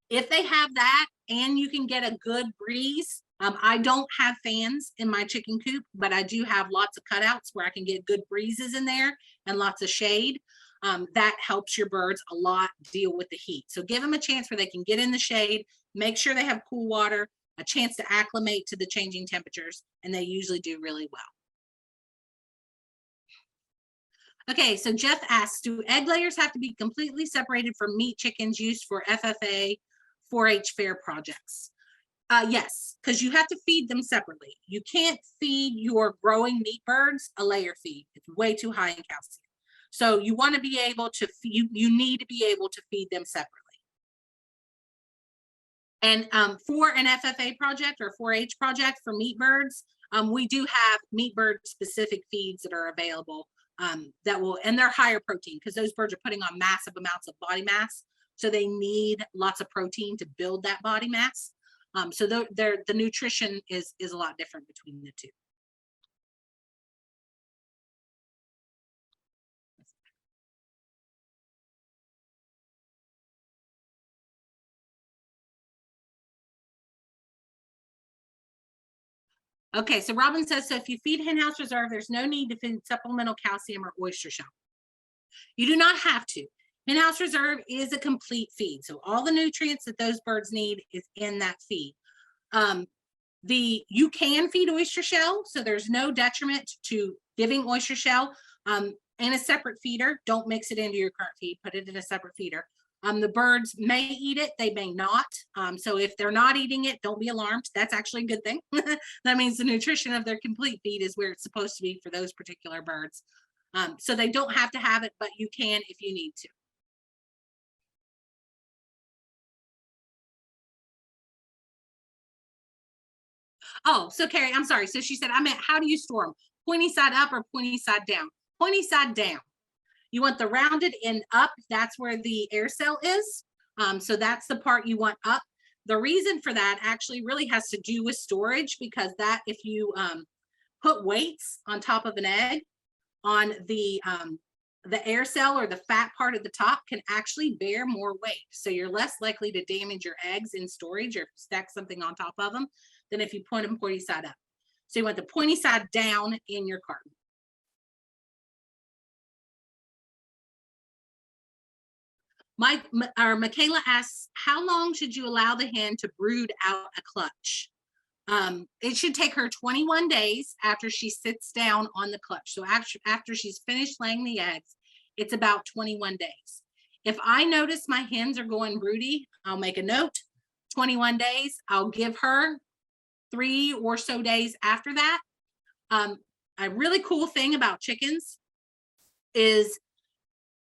Speaker 1: If they have that and you can get a good breeze, I don't have fans in my chicken coop, but I do have lots of cutouts where I can get good breezes in there and lots of shade. That helps your birds a lot deal with the heat. So give them a chance where they can get in the shade, make sure they have cool water, a chance to acclimate to the changing temperatures, and they usually do really well. Okay, so Jeff asks, do egg layers have to be completely separated from meat chickens used for FFA 4-H fair projects? Yes, because you have to feed them separately. You can't feed your growing meat birds a layer feed. It's way too high in calcium. So you want to be able to, you need to be able to feed them separately. And for an FFA project or 4-H project for meat birds, we do have meat bird specific feeds that are available that will, and they're higher protein because those birds are putting on massive amounts of body mass. So they need lots of protein to build that body mass. So the nutrition is a lot different between the two. Okay, so Robin says, so if you feed Henhouse Reserve, there's no need to feed supplemental calcium or oyster shell. You do not have to. Henhouse Reserve is a complete feed. So all the nutrients that those birds need is in that feed. You can feed oyster shell, so there's no detriment to giving oyster shell in a separate feeder. Don't mix it into your current feed, put it in a separate feeder. The birds may eat it, they may not. So if they're not eating it, don't be alarmed. That's actually a good thing. That means the nutrition of their complete feed is where it's supposed to be for those particular birds. So they don't have to have it, but you can if you need to. Oh, so Carrie, I'm sorry. So she said, I meant, how do you store them? Pointy side up or pointy side down? Pointy side down. You want the rounded end up. That's where the air cell is. So that's the part you want up. The reason for that actually really has to do with storage, because that if you put weights on top of an egg, on the air cell or the fat part at the top can actually bear more weight. So you're less likely to damage your eggs in storage or stack something on top of them than if you point them pointy side up. So you want the pointy side down in your carton. Michaela asks, how long should you allow the hen to brood out a clutch? It should take her 21 days after she sits down on the clutch. So after she's finished laying the eggs, it's about 21 days. If I notice my hens are going broody, I'll make a note. 21 days, I'll give her 3 or so days after that. A really cool thing about chickens is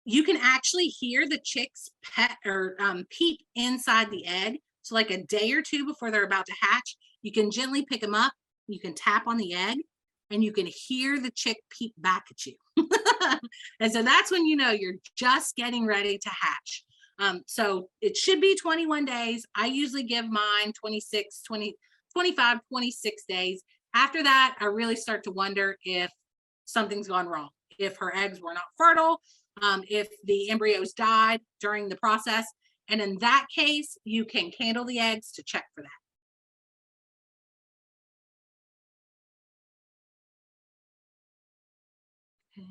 Speaker 1: you can actually hear the chicks pet or peep inside the egg. So like a day or two before they're about to hatch, you can gently pick them up, you can tap on the egg, and you can hear the chick peep back at you. And so that's when you know you're just getting ready to hatch. So it should be 21 days. I usually give mine 26, 20, 25, 26 days. After that, I really start to wonder if something's gone wrong, if her eggs were not fertile, if the embryos died during the process. And in that case, you can candle the eggs to check for that. Okay.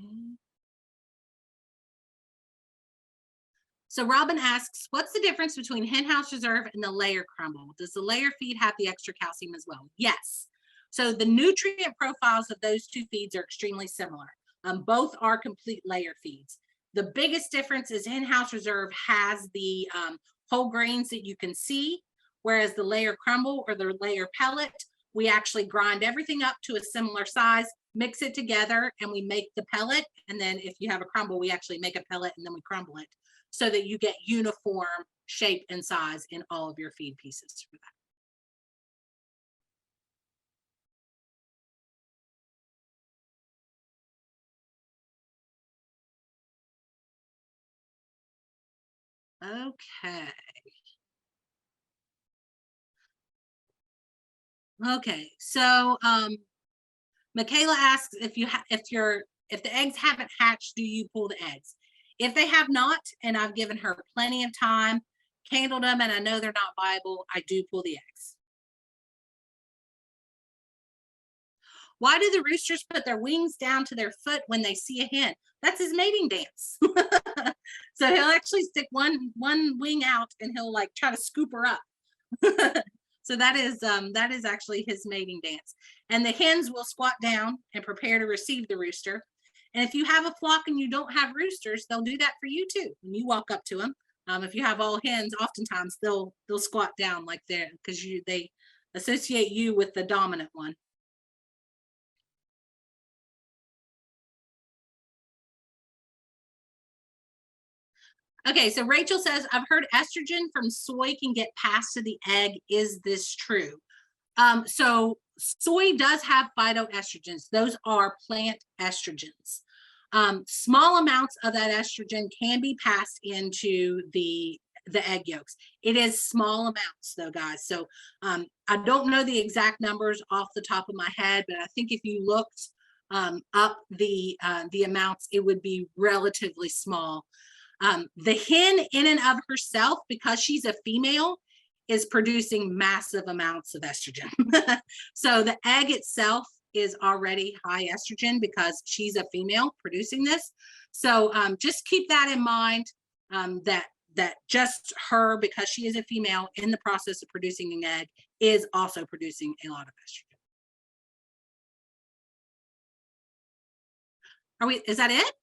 Speaker 1: So Robin asks, what's the difference between Hen House Reserve and the layer crumble? Does the layer feed have the extra calcium as well? Yes. So the nutrient profiles of those two feeds are extremely similar. Both are complete layer feeds. The biggest difference is Hen House Reserve has the whole grains that you can see, whereas the layer crumble or the layer pellet, we actually grind everything up to a similar size, mix it together, and we make the pellet. And then if you have a crumble, we actually make a pellet and then we crumble it so that you get uniform shape and size in all of your feed pieces for that. Okay. Okay. So Michaela asks if the eggs haven't hatched, do you pull the eggs? If they have not, and I've given her plenty of time, candled them, and I know they're not viable, I do pull the eggs. Why do the roosters put their wings down to their foot when they see a hen? That's his mating dance. So he'll actually stick one wing out and he'll like try to scoop her up. So that is actually his mating dance. And the hens will squat down and prepare to receive the rooster. And if you have a flock and you don't have roosters, they'll do that for you too. When you walk up to them, if you have all hens, oftentimes they'll squat down like that because they associate you with the dominant one. Okay, so Rachel says, I've heard estrogen from soy can get passed to the egg. Is this true? So soy does have phytoestrogens. Those are plant estrogens. Small amounts of that estrogen can be passed into the egg yolks. It is small amounts though, guys. So I don't know the exact numbers off the top of my head, but I think if you looked up the amounts, it would be relatively small. The hen in and of herself, because she's a female, is producing massive amounts of estrogen. So the egg itself is already high estrogen because she's a female producing this. So just keep that in mind, that just her, because she is a female in the process of producing an egg, is also producing a lot of estrogen. Is that it?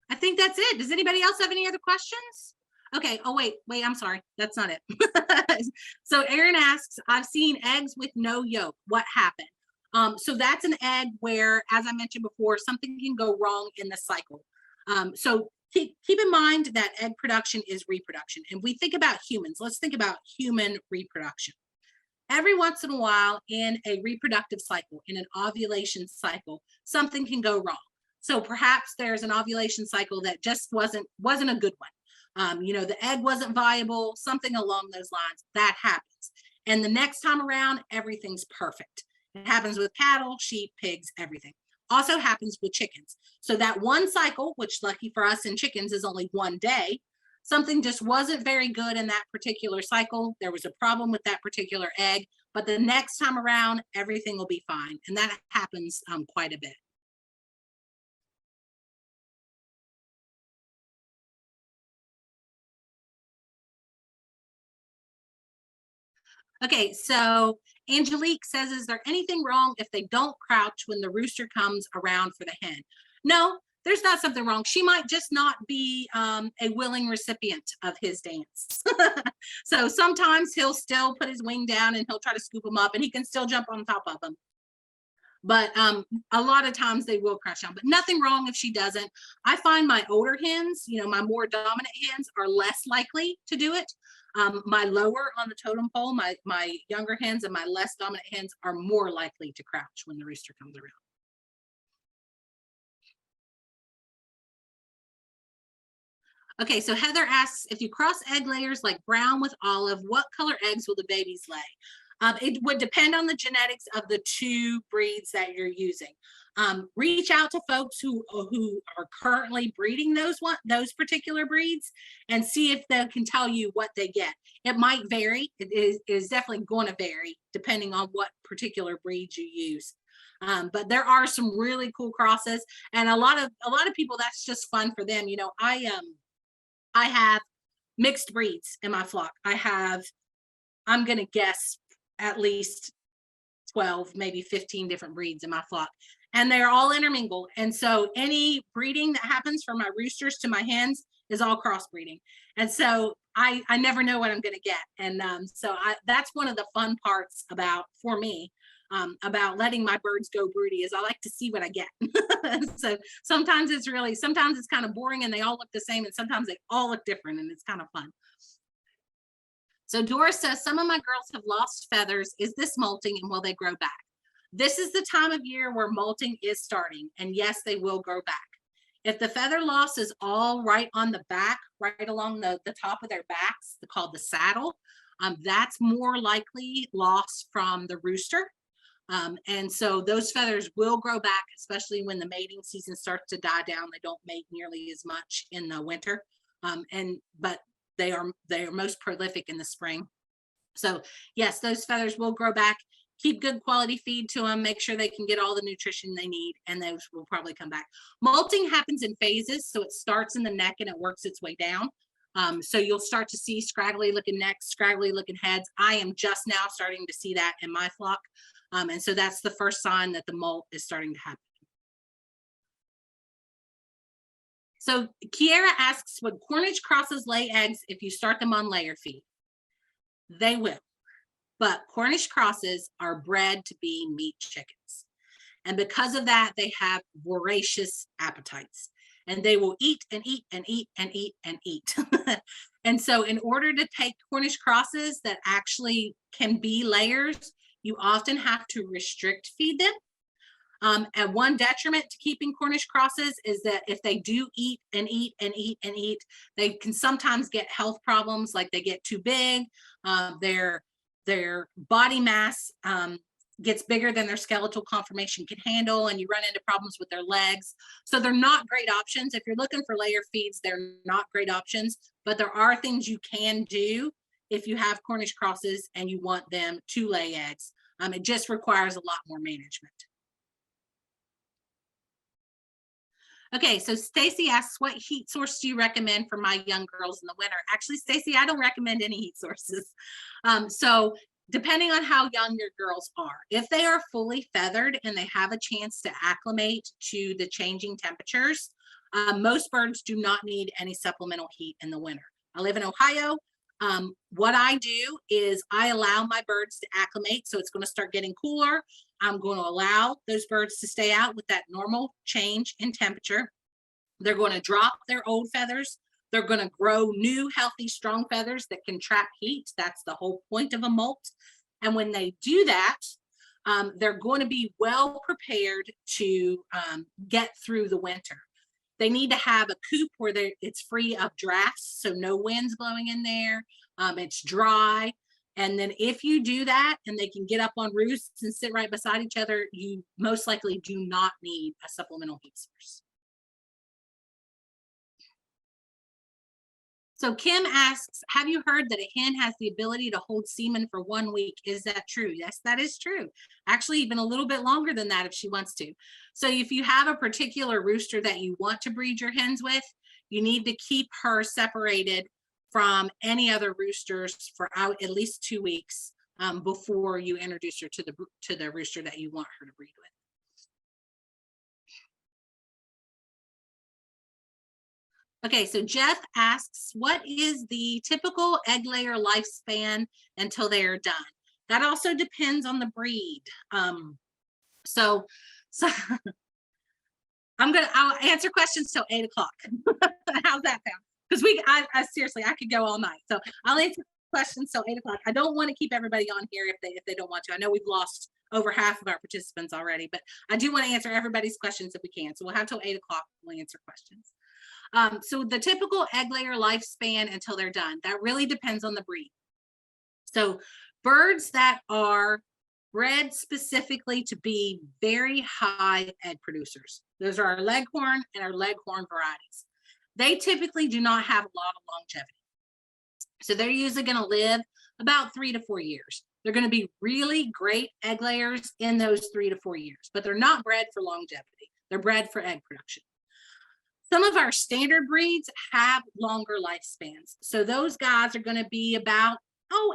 Speaker 1: I think that's it. Does anybody else have any other questions? Okay. Oh, wait, I'm sorry. That's not it. So Aaron asks, I've seen eggs with no yolk. What happened? So that's an egg where, as I mentioned before, something can go wrong in the cycle. So keep in mind that egg production is reproduction. And we think about humans. Let's think about human reproduction. Every once in a while in a reproductive cycle, in an ovulation cycle, something can go wrong. So perhaps there's an ovulation cycle that just wasn't a good one. The egg wasn't viable, something along those lines. That happens. And the next time around, everything's perfect. It happens with cattle, sheep, pigs, everything. Also happens with chickens. So that one cycle, which lucky for us in chickens is only one day, something just wasn't very good in that particular cycle. There was a problem with that particular egg, but the next time around, everything will be fine. And that happens quite a bit. Okay, so Angelique says, is there anything wrong if they don't crouch when the rooster comes around for the hen? No, there's not something wrong. She might just not be a willing recipient of his dance. So sometimes he'll still put his wing down and he'll try to scoop him up and he can still jump on top of him. But a lot of times they will crash down, but nothing wrong if she doesn't. I find my older hens, my more dominant hens, are less likely to do it. My lower on the totem pole, my younger hens and my less dominant hens are more likely to crouch when the rooster comes around. Okay, so Heather asks, if you cross egg layers like brown with olive, what color eggs will the babies lay? It would depend on the genetics of the two breeds that you're using. Reach out to folks who are currently breeding those particular breeds and see if they can tell you what they get. It might vary. It is definitely going to vary depending on what particular breeds you use. But there are some really cool crosses, and a lot of people, that's just fun for them. I have mixed breeds in my flock. I'm gonna guess at least 12, maybe 15 different breeds in my flock, and they're all intermingled. And so any breeding that happens from my roosters to my hens is all crossbreeding. And so I never know what I'm going to get. And that's one of the fun parts for me, about letting my birds go broody, is I like to see what I get. So sometimes it's kind of boring and they all look the same, and sometimes they all look different, and it's kind of fun. So Doris says, some of my girls have lost feathers. Is this molting, and will they grow back? This is the time of year where molting is starting, and yes, they will grow back. If the feather loss is all right on the back, right along the top of their backs, called the saddle, that's more likely loss from the rooster. And so those feathers will grow back, especially when the mating season starts to die down. They don't mate nearly as much in the winter, but they are most prolific in the spring. So yes, those feathers will grow back. Keep good quality feed to them, make sure they can get all the nutrition they need, and those will probably come back. Molting happens in phases, so it starts in the neck and it works its way down. So you'll start to see scraggly looking necks, scraggly looking heads. I am just now starting to see that in my flock. And so that's the first sign that the molt is starting to happen. So Kiera asks, would Cornish crosses lay eggs if you start them on layer feed? They will. But Cornish crosses are bred to be meat chickens. And because of that, they have voracious appetites, and they will eat and eat and eat and eat and eat. And so in order to take Cornish crosses that actually can be layers, you often have to restrict feed them. And one detriment to keeping Cornish crosses is that if they do eat and eat and eat and eat, they can sometimes get health problems, like they get too big. Their body mass gets bigger than their skeletal conformation can handle, and you run into problems with their legs. So they're not great options. If you're looking for layer feeds, they're not great options, but there are things you can do if you have Cornish crosses and you want them to lay eggs. It just requires a lot more management. Okay, so Stacy asks, what heat source do you recommend for my young girls in the winter? Actually, Stacy, I don't recommend any heat sources. So depending on how young your girls are, if they are fully feathered and they have a chance to acclimate to the changing temperatures, most birds do not need any supplemental heat in the winter. I live in Ohio. What I do is I allow my birds to acclimate. So it's going to start getting cooler. I'm going to allow those birds to stay out with that normal change in temperature. They're going to drop their old feathers. They're going to grow new, healthy, strong feathers that can trap heat. That's the whole point of a molt. And when they do that, they're going to be well prepared to get through the winter. They need to have a coop where it's free of drafts, so no wind's blowing in there. It's dry. And then if you do that and they can get up on roosts and sit right beside each other, you most likely do not need a supplemental heat source. So Kim asks, have you heard that a hen has the ability to hold semen for 1 week? Is that true? Yes, that is true. Actually, even a little bit longer than that if she wants to. So if you have a particular rooster that you want to breed your hens with, you need to keep her separated from any other roosters for at least 2 weeks before you introduce her to the rooster that you want her to breed with. Okay, so Jeff asks, what is the typical egg layer lifespan until they are done? That also depends on the breed. So I'll answer questions till 8 o'clock. How's that sound? Because I seriously, I could go all night. So I'll answer questions till 8 o'clock. I don't want to keep everybody on here if they don't want to. I know we've lost over half of our participants already, but I do want to answer everybody's questions if we can. So we'll have till 8 o'clock. We'll answer questions. So the typical egg layer lifespan until they're done, that really depends on the breed. So birds that are bred specifically to be very high egg producers, those are our leghorn and our leghorn varieties. They typically do not have a lot of longevity. So they're usually going to live about 3 to 4 years. They're going to be really great egg layers in those 3 to 4 years, but they're not bred for longevity. They're bred for egg production. Some of our standard breeds have longer lifespans. So those guys are going to be about,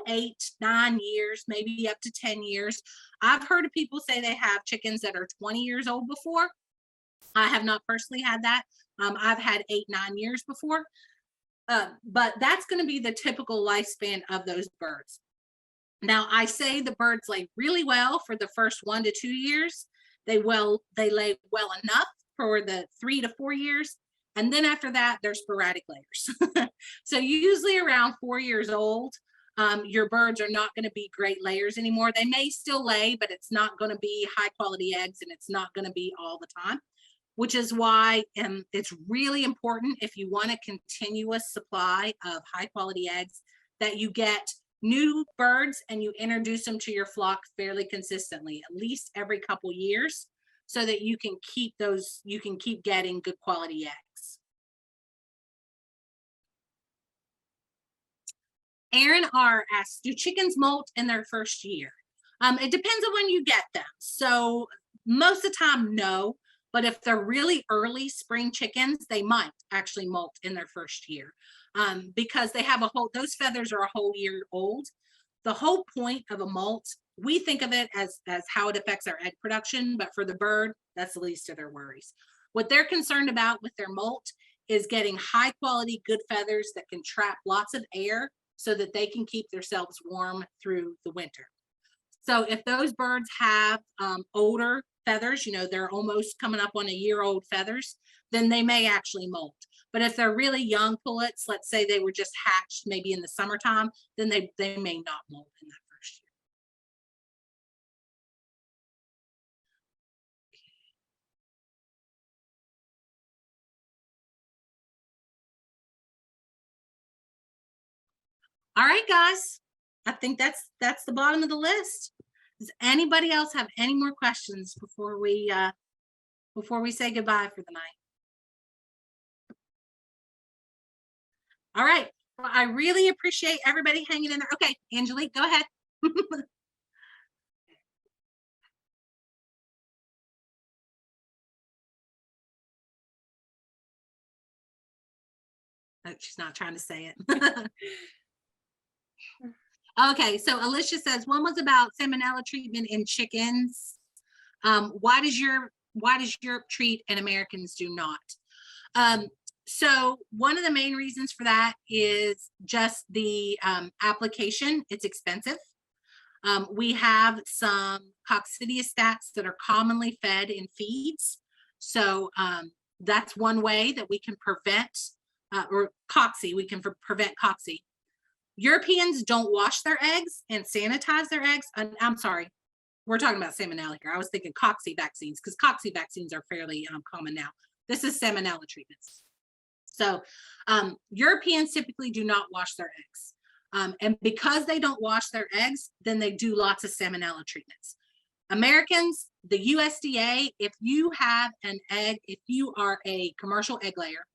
Speaker 1: 8, 9 years, maybe up to 10 years. I've heard of people say they have chickens that are 20 years old before. I have not personally had that. I've had 8, 9 years before. But that's going to be the typical lifespan of those birds. Now, I say the birds lay really well for the first 1 to 2 years. They lay well enough for the 3 to 4 years. And then after that, they're sporadic layers. So usually around 4 years old, your birds are not going to be great layers anymore. They may still lay, but it's not going to be high quality eggs, and it's not going to be all the time, which is why it's really important, if you want a continuous supply of high quality eggs, that you get new birds and you introduce them to your flock fairly consistently, at least every couple years, so that you can keep getting good quality eggs. Aaron R asks, do chickens molt in their first year? It depends on when you get them. So most of the time, no. But if they're really early spring chickens, they might actually molt in their first year, because they have those feathers are a whole year old. The whole point of a molt, we think of it as how it affects our egg production, but for the bird, that's the least of their worries. What they're concerned about with their molt is getting high quality, good feathers that can trap lots of air so that they can keep themselves warm through the winter. So if those birds have older feathers, they're almost coming up on a year-old feathers, then they may actually molt. But if they're really young pullets, let's say they were just hatched maybe in the summertime, then they may not molt in that first year. All right, guys, I think that's the bottom of the list. Does anybody else have any more questions before we say goodbye for the night? All right. Well, I really appreciate everybody hanging in there. Okay, Angelique, go ahead. Oh, she's not trying to say it. Okay, so Alicia says one was about salmonella treatment in chickens. Why does Europe treat and Americans do not? So one of the main reasons for that is just the application. It's expensive. We have some coccidiostats that are commonly fed in feeds. So that's one way that we can prevent, or cocci, we can prevent cocci. Europeans don't wash their eggs and sanitize their eggs. I'm sorry, we're talking about salmonella here. I was thinking cocci vaccines, because cocci vaccines are fairly common now. This is salmonella treatments. So Europeans typically do not wash their eggs. And because they don't wash their eggs, then they do lots of salmonella treatments. Americans, the USDA, if you have an egg, if you are a commercial egg layer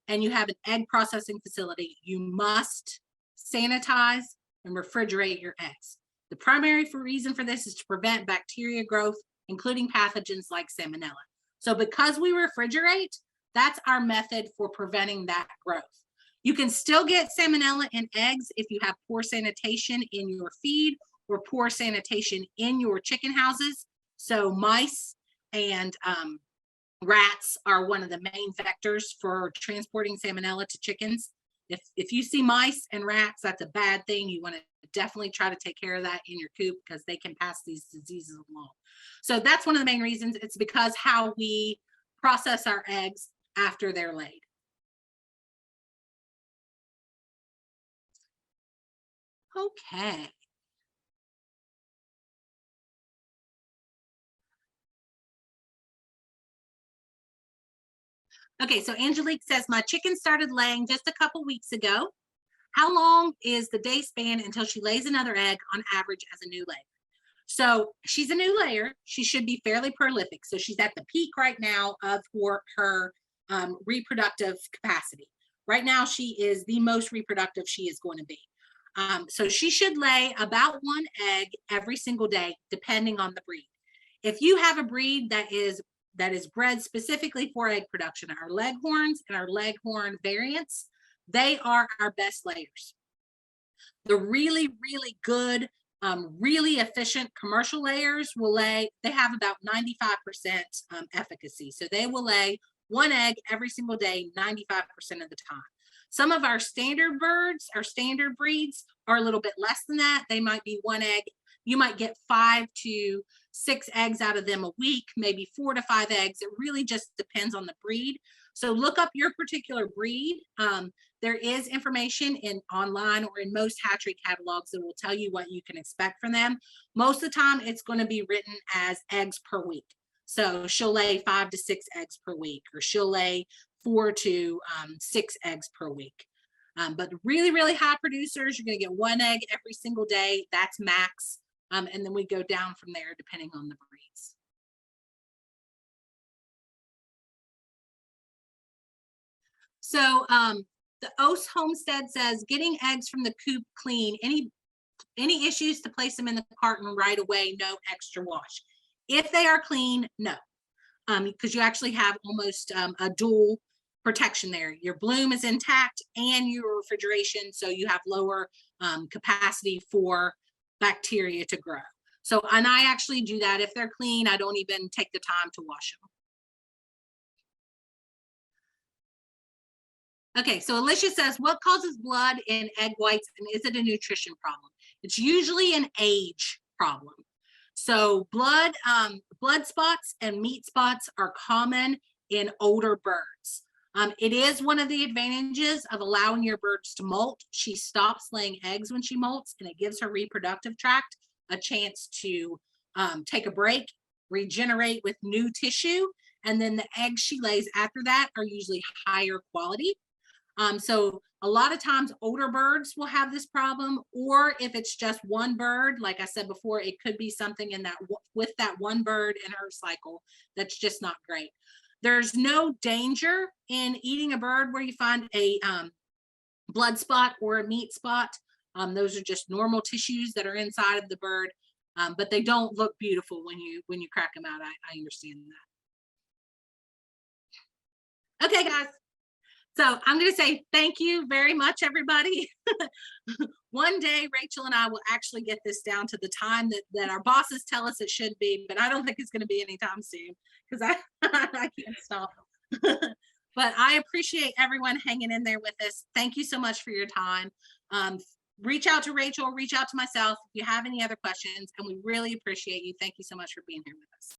Speaker 1: and you have an egg processing facility, you must sanitize and refrigerate your eggs. The primary reason for this is to prevent bacteria growth, including pathogens like salmonella. So because we refrigerate, that's our method for preventing that growth. You can still get salmonella in eggs if you have poor sanitation in your feed or poor sanitation in your chicken houses. So mice and rats are one of the main vectors for transporting salmonella to chickens. If you see mice and rats, that's a bad thing. You want to definitely try to take care of that in your coop, because they can pass these diseases along. So that's one of the main reasons. It's because how we process our eggs after they're laid. Okay. Okay, so Angelique says, my chicken started laying just a couple weeks ago. How long is the day span until she lays another egg on average as a new layer? So she's a new layer. She should be fairly prolific. So she's at the peak right now of her reproductive capacity. Right now, she is the most reproductive she is going to be. So she should lay about 1 egg every single day, depending on the breed. If you have a breed that is bred specifically for egg production, our leghorns and our leghorn variants, they are our best layers. The really, really good, really efficient commercial layers will lay, they have about 95% efficacy. So they will lay 1 egg every single day, 95% of the time. Some of our standard birds, our standard breeds, are a little bit less than that. They might be 1 egg. You might get 5 to 6 eggs out of them a week, maybe 4 to 5 eggs. It really just depends on the breed. So look up your particular breed. There is information in online or in most hatchery catalogs that will tell you what you can expect from them. Most of the time, it's going to be written as eggs per week. So she'll lay 5 to 6 eggs per week, or she'll lay 4 to 6 eggs per week. But really, really high producers, you're going to get 1 egg every single day. That's max. And then we go down from there depending on the breeds. So the Ose Homestead says, getting eggs from the coop clean. Any issues to place them in the carton right away? No extra wash. If they are clean, no, because you actually have almost a dual protection there. Your bloom is intact and your refrigeration, so you have lower capacity for bacteria to grow. So, and I actually do that. If they're clean, I don't even take the time to wash them. Okay, so Alicia says, what causes blood in egg whites, and is it a nutrition problem? It's usually an age problem. So blood spots and meat spots are common in older birds. It is one of the advantages of allowing your birds to molt. She stops laying eggs when she molts, and it gives her reproductive tract a chance to take a break, regenerate with new tissue, and then the eggs she lays after that are usually higher quality. So a lot of times older birds will have this problem, or if it's just one bird, like I said before, it could be something in that with that one bird in her cycle that's just not great. There's no danger in eating a bird where you find a blood spot or a meat spot. Those are just normal tissues that are inside of the bird, but they don't look beautiful when you crack them out. I understand that. Okay, guys. So I'm going to say thank you very much, everybody. One day, Rachel and I will actually get this down to the time that our bosses tell us it should be, but I don't think it's going to be anytime soon because I can't stop. But I appreciate everyone hanging in there with us. Thank you so much for your time. Reach out to Rachel, reach out to myself if you have any other questions, and we really appreciate you. Thank you so much for being here with us.